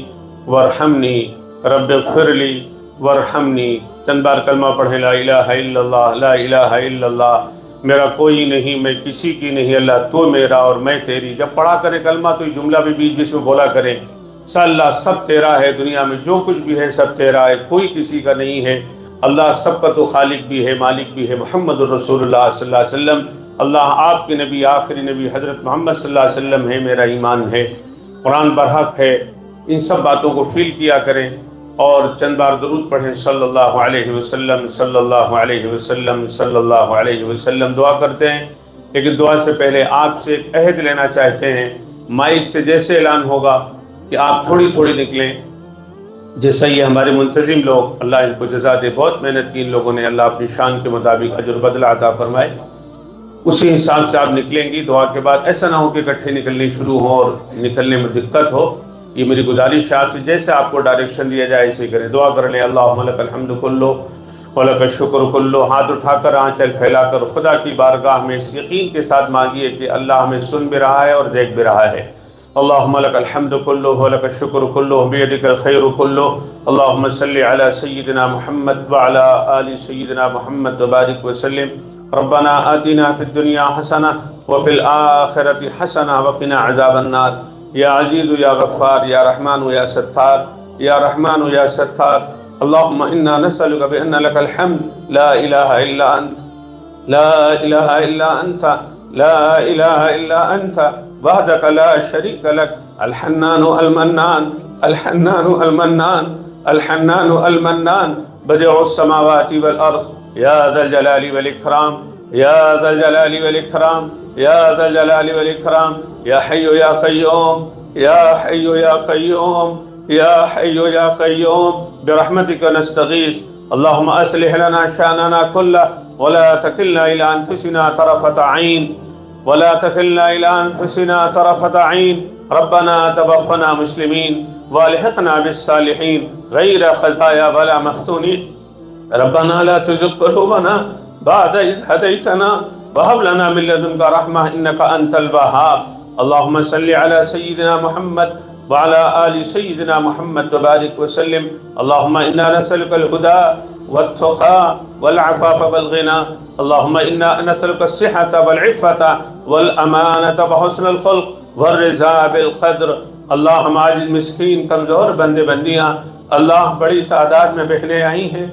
وارحمنی، رب اغفر لی وارحمنی۔ چند بار کلمہ پڑھیں، لا الہ الا اللہ، لا الہ الا اللہ، میرا کوئی نہیں، میں کسی کی نہیں، اللہ تو میرا اور میں تیری۔ جب پڑھا کرے کلمہ تو یہ جملہ بھی بیچ بیچ میں بولا کریں، اللہ سب تیرا ہے، دنیا میں جو کچھ بھی ہے سب تیرا ہے، کوئی کسی کا نہیں ہے، اللہ سب کا تو خالق بھی ہے، مالک بھی ہے، محمد الرسول اللہ صلی اللہ علیہ وسلم، اللہ آپ کے نبی، آخری نبی حضرت محمد صلی اللہ علیہ وسلم ہے، میرا ایمان ہے، قرآن برحق ہے۔ ان سب باتوں کو فیل کیا کریں اور چند بار درود پڑھیں صلی اللہ علیہ وسلم، صلی اللہ علیہ وسلم، صلی اللہ علیہ وسلم۔ دعا کرتے ہیں، لیکن دعا سے پہلے آپ سے ایک عہد لینا چاہتے ہیں، مائک سے جیسے اعلان ہوگا کہ آپ تھوڑی تھوڑی نکلیں، جیسا یہ ہمارے منتظم لوگ، اللہ ان کو جزا دے، بہت محنت کی ان لوگوں نے، اللہ اپنی شان کے مطابق اجر بدلہ عطا فرمائے، اسی حساب سے آپ نکلیں گی۔ دعا کے بعد ایسا نہ ہو کہ اکٹھے نکلنے شروع ہو اور نکلنے میں دقت ہو، یہ میری گزارش ہے آپ سے، جیسے آپ کو ڈائریکشن دیا جائے اسے کریں۔ دعا کر لیں، اللہم لک الحمد کلہ ولک الشکر کلہ، ہاتھ اٹھا کر آنچل پھیلا کر خدا کی بارگاہ میں اس یقین کے ساتھ مانگیے کہ اللہ ہمیں سن بھی رہا ہے اور دیکھ بھی رہا ہے۔ اللہم لک الحمد کلہ ولک الشکر کلہ بیدک الخیر کلہ، اللہم صلی علی سیدنا محمد وعلی آل سیدنا محمد وبارک وسلم۔ ربنا آتنا فی الدنیا حسنہ وفی الآخرۃ حسنہ وقنا عذاب النار۔ یا عزیز یا غفار یا رحمان یا ستار، یا رحمان یا ستار، اللہم انا نسألک بأن لک الحمد لا الہ الا انت، لا الہ الا انت، لا الہ الا انت وحدک لا شریک لک، الحنان المنان، الحنان المنان، الحنان المنان، بدیع السماوات والارض، یا ذا الجلال والاکرام، یا ذا الجلال والاکرام، یا ذا الجلال والاکرام، یا حی یا قیوم، یا حی یا قیوم، یا حی یا قیوم، برحمتک نستغیث، اللہم اصلح لنا شاننا کلہ ولا تکلنا الى انفسنا طرفۃ عین، ولا تکلنا الى انفسنا طرفۃ عین، ربنا توفنا مسلمین والحقنا بالصالحین غیر خزایا ولا مفتونین، ربنا لا تزغ قلوبنا بعد اذ ہدیتنا وهب لنا من لدنك رحمة إنك أنت الوهاب، اللهم صل على سيدنا محمد وعلى آل سيدنا محمد وبارك وسلم، اللهم إنا نسألك الهدى والتقى والعفاف والغنى، اللهم إنا نسألك الصحة والعفة والأمانة وحسن الخلق والرضا بالقدر۔ اللہ ہم عاجز مسکین کمزور بندے بندیاں، اللہ بڑی تعداد میں بہنیں آئی ہیں،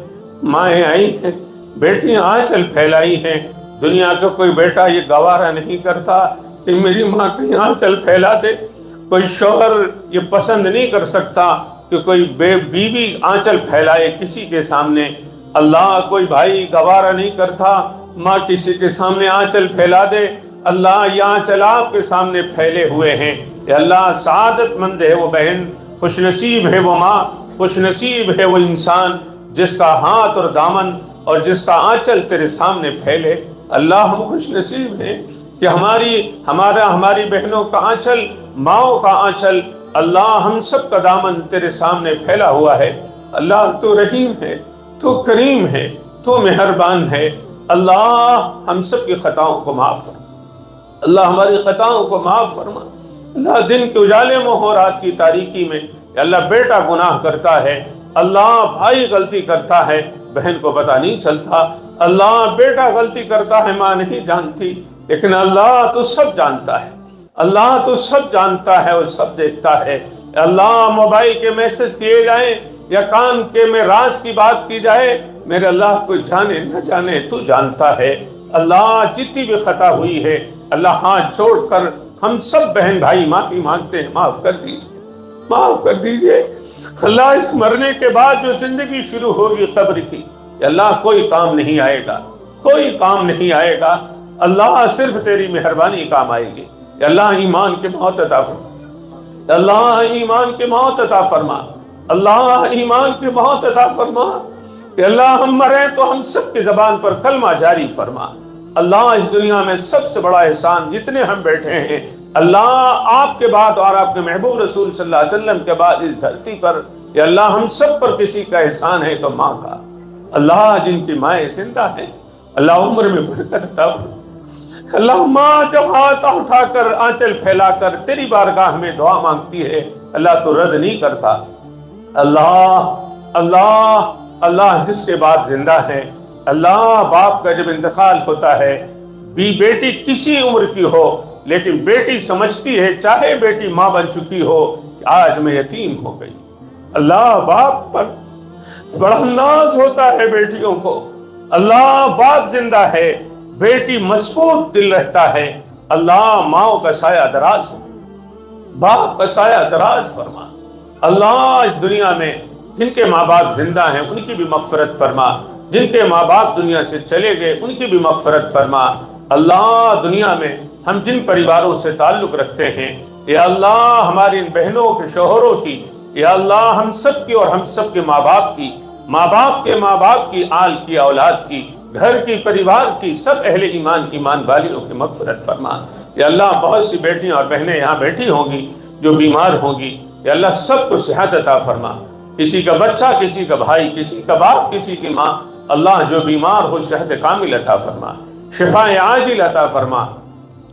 مائیں آئی ہیں، بیٹیاں آنچل پھیلائی ہیں، دنیا کا کوئی بیٹا یہ گوارہ نہیں کرتا کہ میری ماں کہیں آنچل پھیلا دے، کوئی شوہر یہ پسند نہیں کر سکتا کہ کوئی بیوی آنچل پھیلائے کسی کے سامنے، اللہ کوئی بھائی گوارہ نہیں کرتا ماں کسی کے سامنے آنچل پھیلا دے، اللہ یہ آنچل آپ کے سامنے پھیلے ہوئے ہیں، کہ اللہ سعادت مند ہے وہ بہن، خوش نصیب ہے وہ ماں، خوش نصیب ہے وہ انسان جس کا ہاتھ اور دامن اور جس کا آنچل تیرے سامنے پھیلے۔ اللہ ہم خوش نصیب ہیں کہ ہماری بہنوں کا آنچل، ماؤں کا آنچل، اللہ ہم سب کا دامن تیرے سامنے پھیلا ہوا ہے۔ اللہ تو رحیم ہے، تو کریم ہے، تو مہربان ہے، اللہ ہم سب کی خطاؤں کو معاف فرما، اللہ ہماری خطاؤں کو معاف فرما، اللہ دن کے اجالے میں ہو رات کی تاریکی میں، اللہ بیٹا گناہ کرتا ہے، اللہ بھائی غلطی کرتا ہے، بہن کو پتہ نہیں چلتا، اللہ بیٹا غلطی کرتا ہے ماں نہیں جانتی، لیکن اللہ تو سب جانتا ہے، اللہ تو سب جانتا ہے اور سب دیکھتا ہے۔ اللہ موبائل کے میسج کیے جائیں یا کان کے میں راز کی بات کی جائے، میرے اللہ کو جانے نہ جانے تو جانتا ہے۔ اللہ جتنی بھی خطا ہوئی ہے اللہ ہاتھ جوڑ کر ہم سب بہن بھائی معافی مانگتے ہیں، معاف کر دیجیے، معاف کر دیجیے۔ اللہ اس مرنے کے بعد جو زندگی شروع ہوگی قبر کی، اللہ کوئی کام نہیں آئے گا، کوئی کام نہیں آئے گا، اللہ صرف تیری مہربانی کام آئے گی۔ یا اللہ ایمان کے موت عطا فرما، اللہ ایمان کے موت عطا فرما، اللہ ایمان کے موت عطا فرما۔ کہ اللہ ہم مریں تو ہم سب کی زبان پر کلمہ جاری فرما۔ اللہ اس دنیا میں سب سے بڑا احسان جتنے ہم بیٹھے ہیں، اللہ آپ کے بعد اور آپ کے محبوب رسول صلی اللہ علیہ وسلم کے بعد اس دھرتی پر، یا اللہ ہم سب پر کسی کا احسان ہے تو ماں کا۔ اللہ جن کی مائیں زندہ ہیں اللہ عمر میں برکت عطا فرما۔ اللہ ماں جب ہاتھ اٹھا کر آنچل پھیلا کر تیری بارگاہ میں دعا مانگتی ہے، اللہ تو رد نہیں کرتا۔ اللہ اللہ اللہ جس کے بعد زندہ ہے، اللہ باپ کا جب انتقال ہوتا ہے، بیٹی کسی عمر کی ہو لیکن بیٹی سمجھتی ہے چاہے بیٹی ماں بن چکی ہو کہ آج میں یتیم ہو گئی۔ اللہ باپ پر بڑا ناز ہوتا ہے بیٹیوں کو۔ اللہ باپ زندہ ہے، بیٹی مضبوط دل رہتا ہے۔ اللہ ماؤں کا سایہ دراز، باپ کا سایہ دراز فرما۔ اللہ اس دنیا میں جن کے ماں باپ زندہ ہیں ان کی بھی مغفرت فرما، جن کے ماں باپ دنیا سے چلے گئے ان کی بھی مغفرت فرما۔ اللہ دنیا میں ہم جن پریواروں سے تعلق رکھتے ہیں، یا اللہ ہماری ان بہنوں کے شوہروں کی، یا اللہ ہم سب کی اور ہم سب کے ماں باپ کی، ماں باپ کے ماں باپ کی، آل کی، اولاد کی، گھر کی، پریوار کی، سب اہل ایمان کی، ایمان والیوں کی مغفرت فرما۔ یا اللہ بہت سی بیٹیاں اور بہنیں یہاں بیٹھی ہوں گی جو بیمار ہوں گی، یا اللہ سب کو صحت عطا فرما۔ کسی کا بچہ، کسی کا بھائی، کسی کا باپ، کسی کی ماں، اللہ جو بیمار ہو صحت کامل عطا فرما، شفاء عاجل عطا فرما۔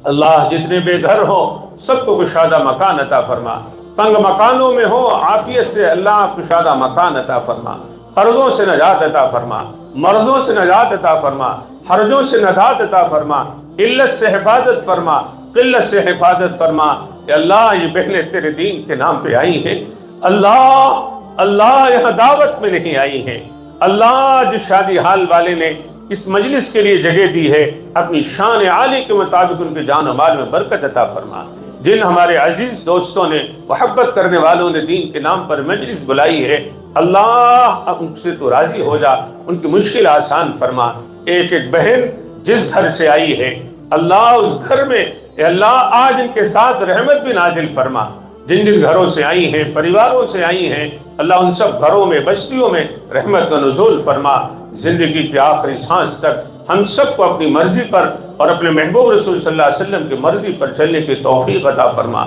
اللہ جتنے بے گھر ہو سب کو کشادہ مکان عطا فرما، تنگ مکانوں میں ہو عافیت سے اللہ کشادہ مکان عطا فرما، قرضوں سے نجات عطا فرما، مرضوں سے نجات عطا فرما، حرجوں سے نجات عطا فرما، علت سے حفاظت فرما، قلت سے حفاظت فرما۔ کہ اللہ یہ بہنیں تیرے دین کے نام پہ آئی ہیں، اللہ یہاں دعوت میں نہیں آئی ہیں، اللہ جس شادی حال والے نے اس مجلس کے لیے جگہ دی ہے اپنی شان عالی کے مطابق ان کے جان و مال میں برکت عطا فرما۔ جن ہمارے عزیز دوستوں نے، محبت کرنے والوں نے دین کے نام پر مجلس بلائی ہے، اللہ ان سے تو راضی ہو جا، ان کی مشکل آسان فرما۔ ایک ایک بہن جس گھر سے آئی ہے اللہ اس گھر میں، اے اللہ آج ان کے ساتھ رحمت بھی نازل فرما۔ جن جن گھروں سے آئی ہیں، پریواروں سے آئی ہیں، اللہ ان سب گھروں میں، بستیوں میں رحمت کا نزول فرما۔ زندگی کی آخری سانس تک ہم سب کو اپنی مرضی پر اور اپنے محبوب رسول صلی اللہ علیہ وسلم کی مرضی پر چلنے کی توفیق عطا فرما۔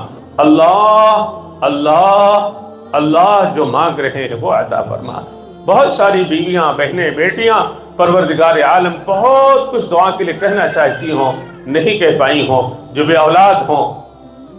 اللہ جو مانگ رہے ہیں وہ عطا فرما۔ بہت ساری بیویاں، بہنیں، بیٹیاں پروردگار عالم بہت کچھ دعا کے لیے کہنا چاہتی ہوں، نہیں کہہ پائی ہوں۔ جو بے اولاد ہوں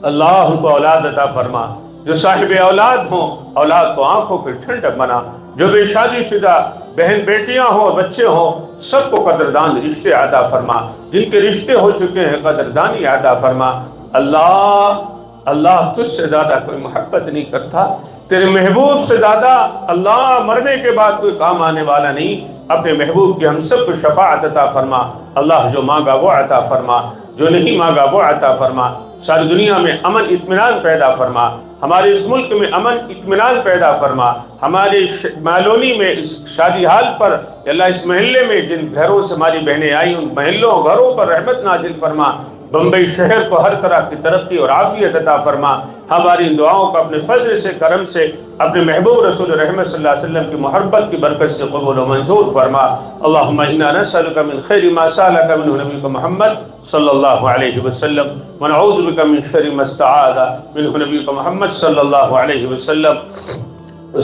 اللہ ان کو اولاد عطا فرما، جو صاحب اولاد ہوں اولاد کو آنکھوں کی ٹھنڈک بنا، جو بے شادی شدہ بہن بیٹیاں ہوں، بچے ہوں، سب کو قدردان رشتے عطا فرما۔ جن کے رشتے ہو چکے ہیں قدردانی عطا فرما۔ اللہ تجھ سے زیادہ کوئی محبت نہیں کرتا، تیرے محبوب سے زیادہ اللہ مرنے کے بعد کوئی کام آنے والا نہیں۔ اپنے محبوب کی ہم سب کو شفاعت عطا فرما۔ اللہ جو مانگا وہ عطا فرما، جو نہیں مانگا وہ عطا فرما۔ ساری دنیا میں امن اطمینان پیدا فرما، ہمارے اس ملک میں امن اطمینان پیدا فرما۔ ہمارے مالونی میں اس شادی حال پر اللہ اس محلے میں جن گھروں سے ہماری بہنیں آئی ان محلوں گھروں پر رحمت نازل فرما۔ بمبئی شہر کو ہر طرح کی ترقی اور عافیت عطا فرما۔ ہماری دعاؤں کو اپنے فضل سے، کرم سے، اپنے محبوب رسول رحمت صلی اللہ علیہ وسلم کی محبت کی برکت سے قبول و منظور فرما۔ اللہم انا نسألک من خیر ما سألک منہ نبیک محمد صلی اللہ علیہ وسلم، ونعوذ بک من شر ما استعاذ منہ نبیک محمد صلی اللہ علیہ وسلم،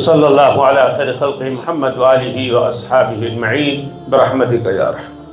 صلی اللہ علی خیر خلقہ محمد وآلہ واصحابہ اجمعین برحمتک یا رحمۃ۔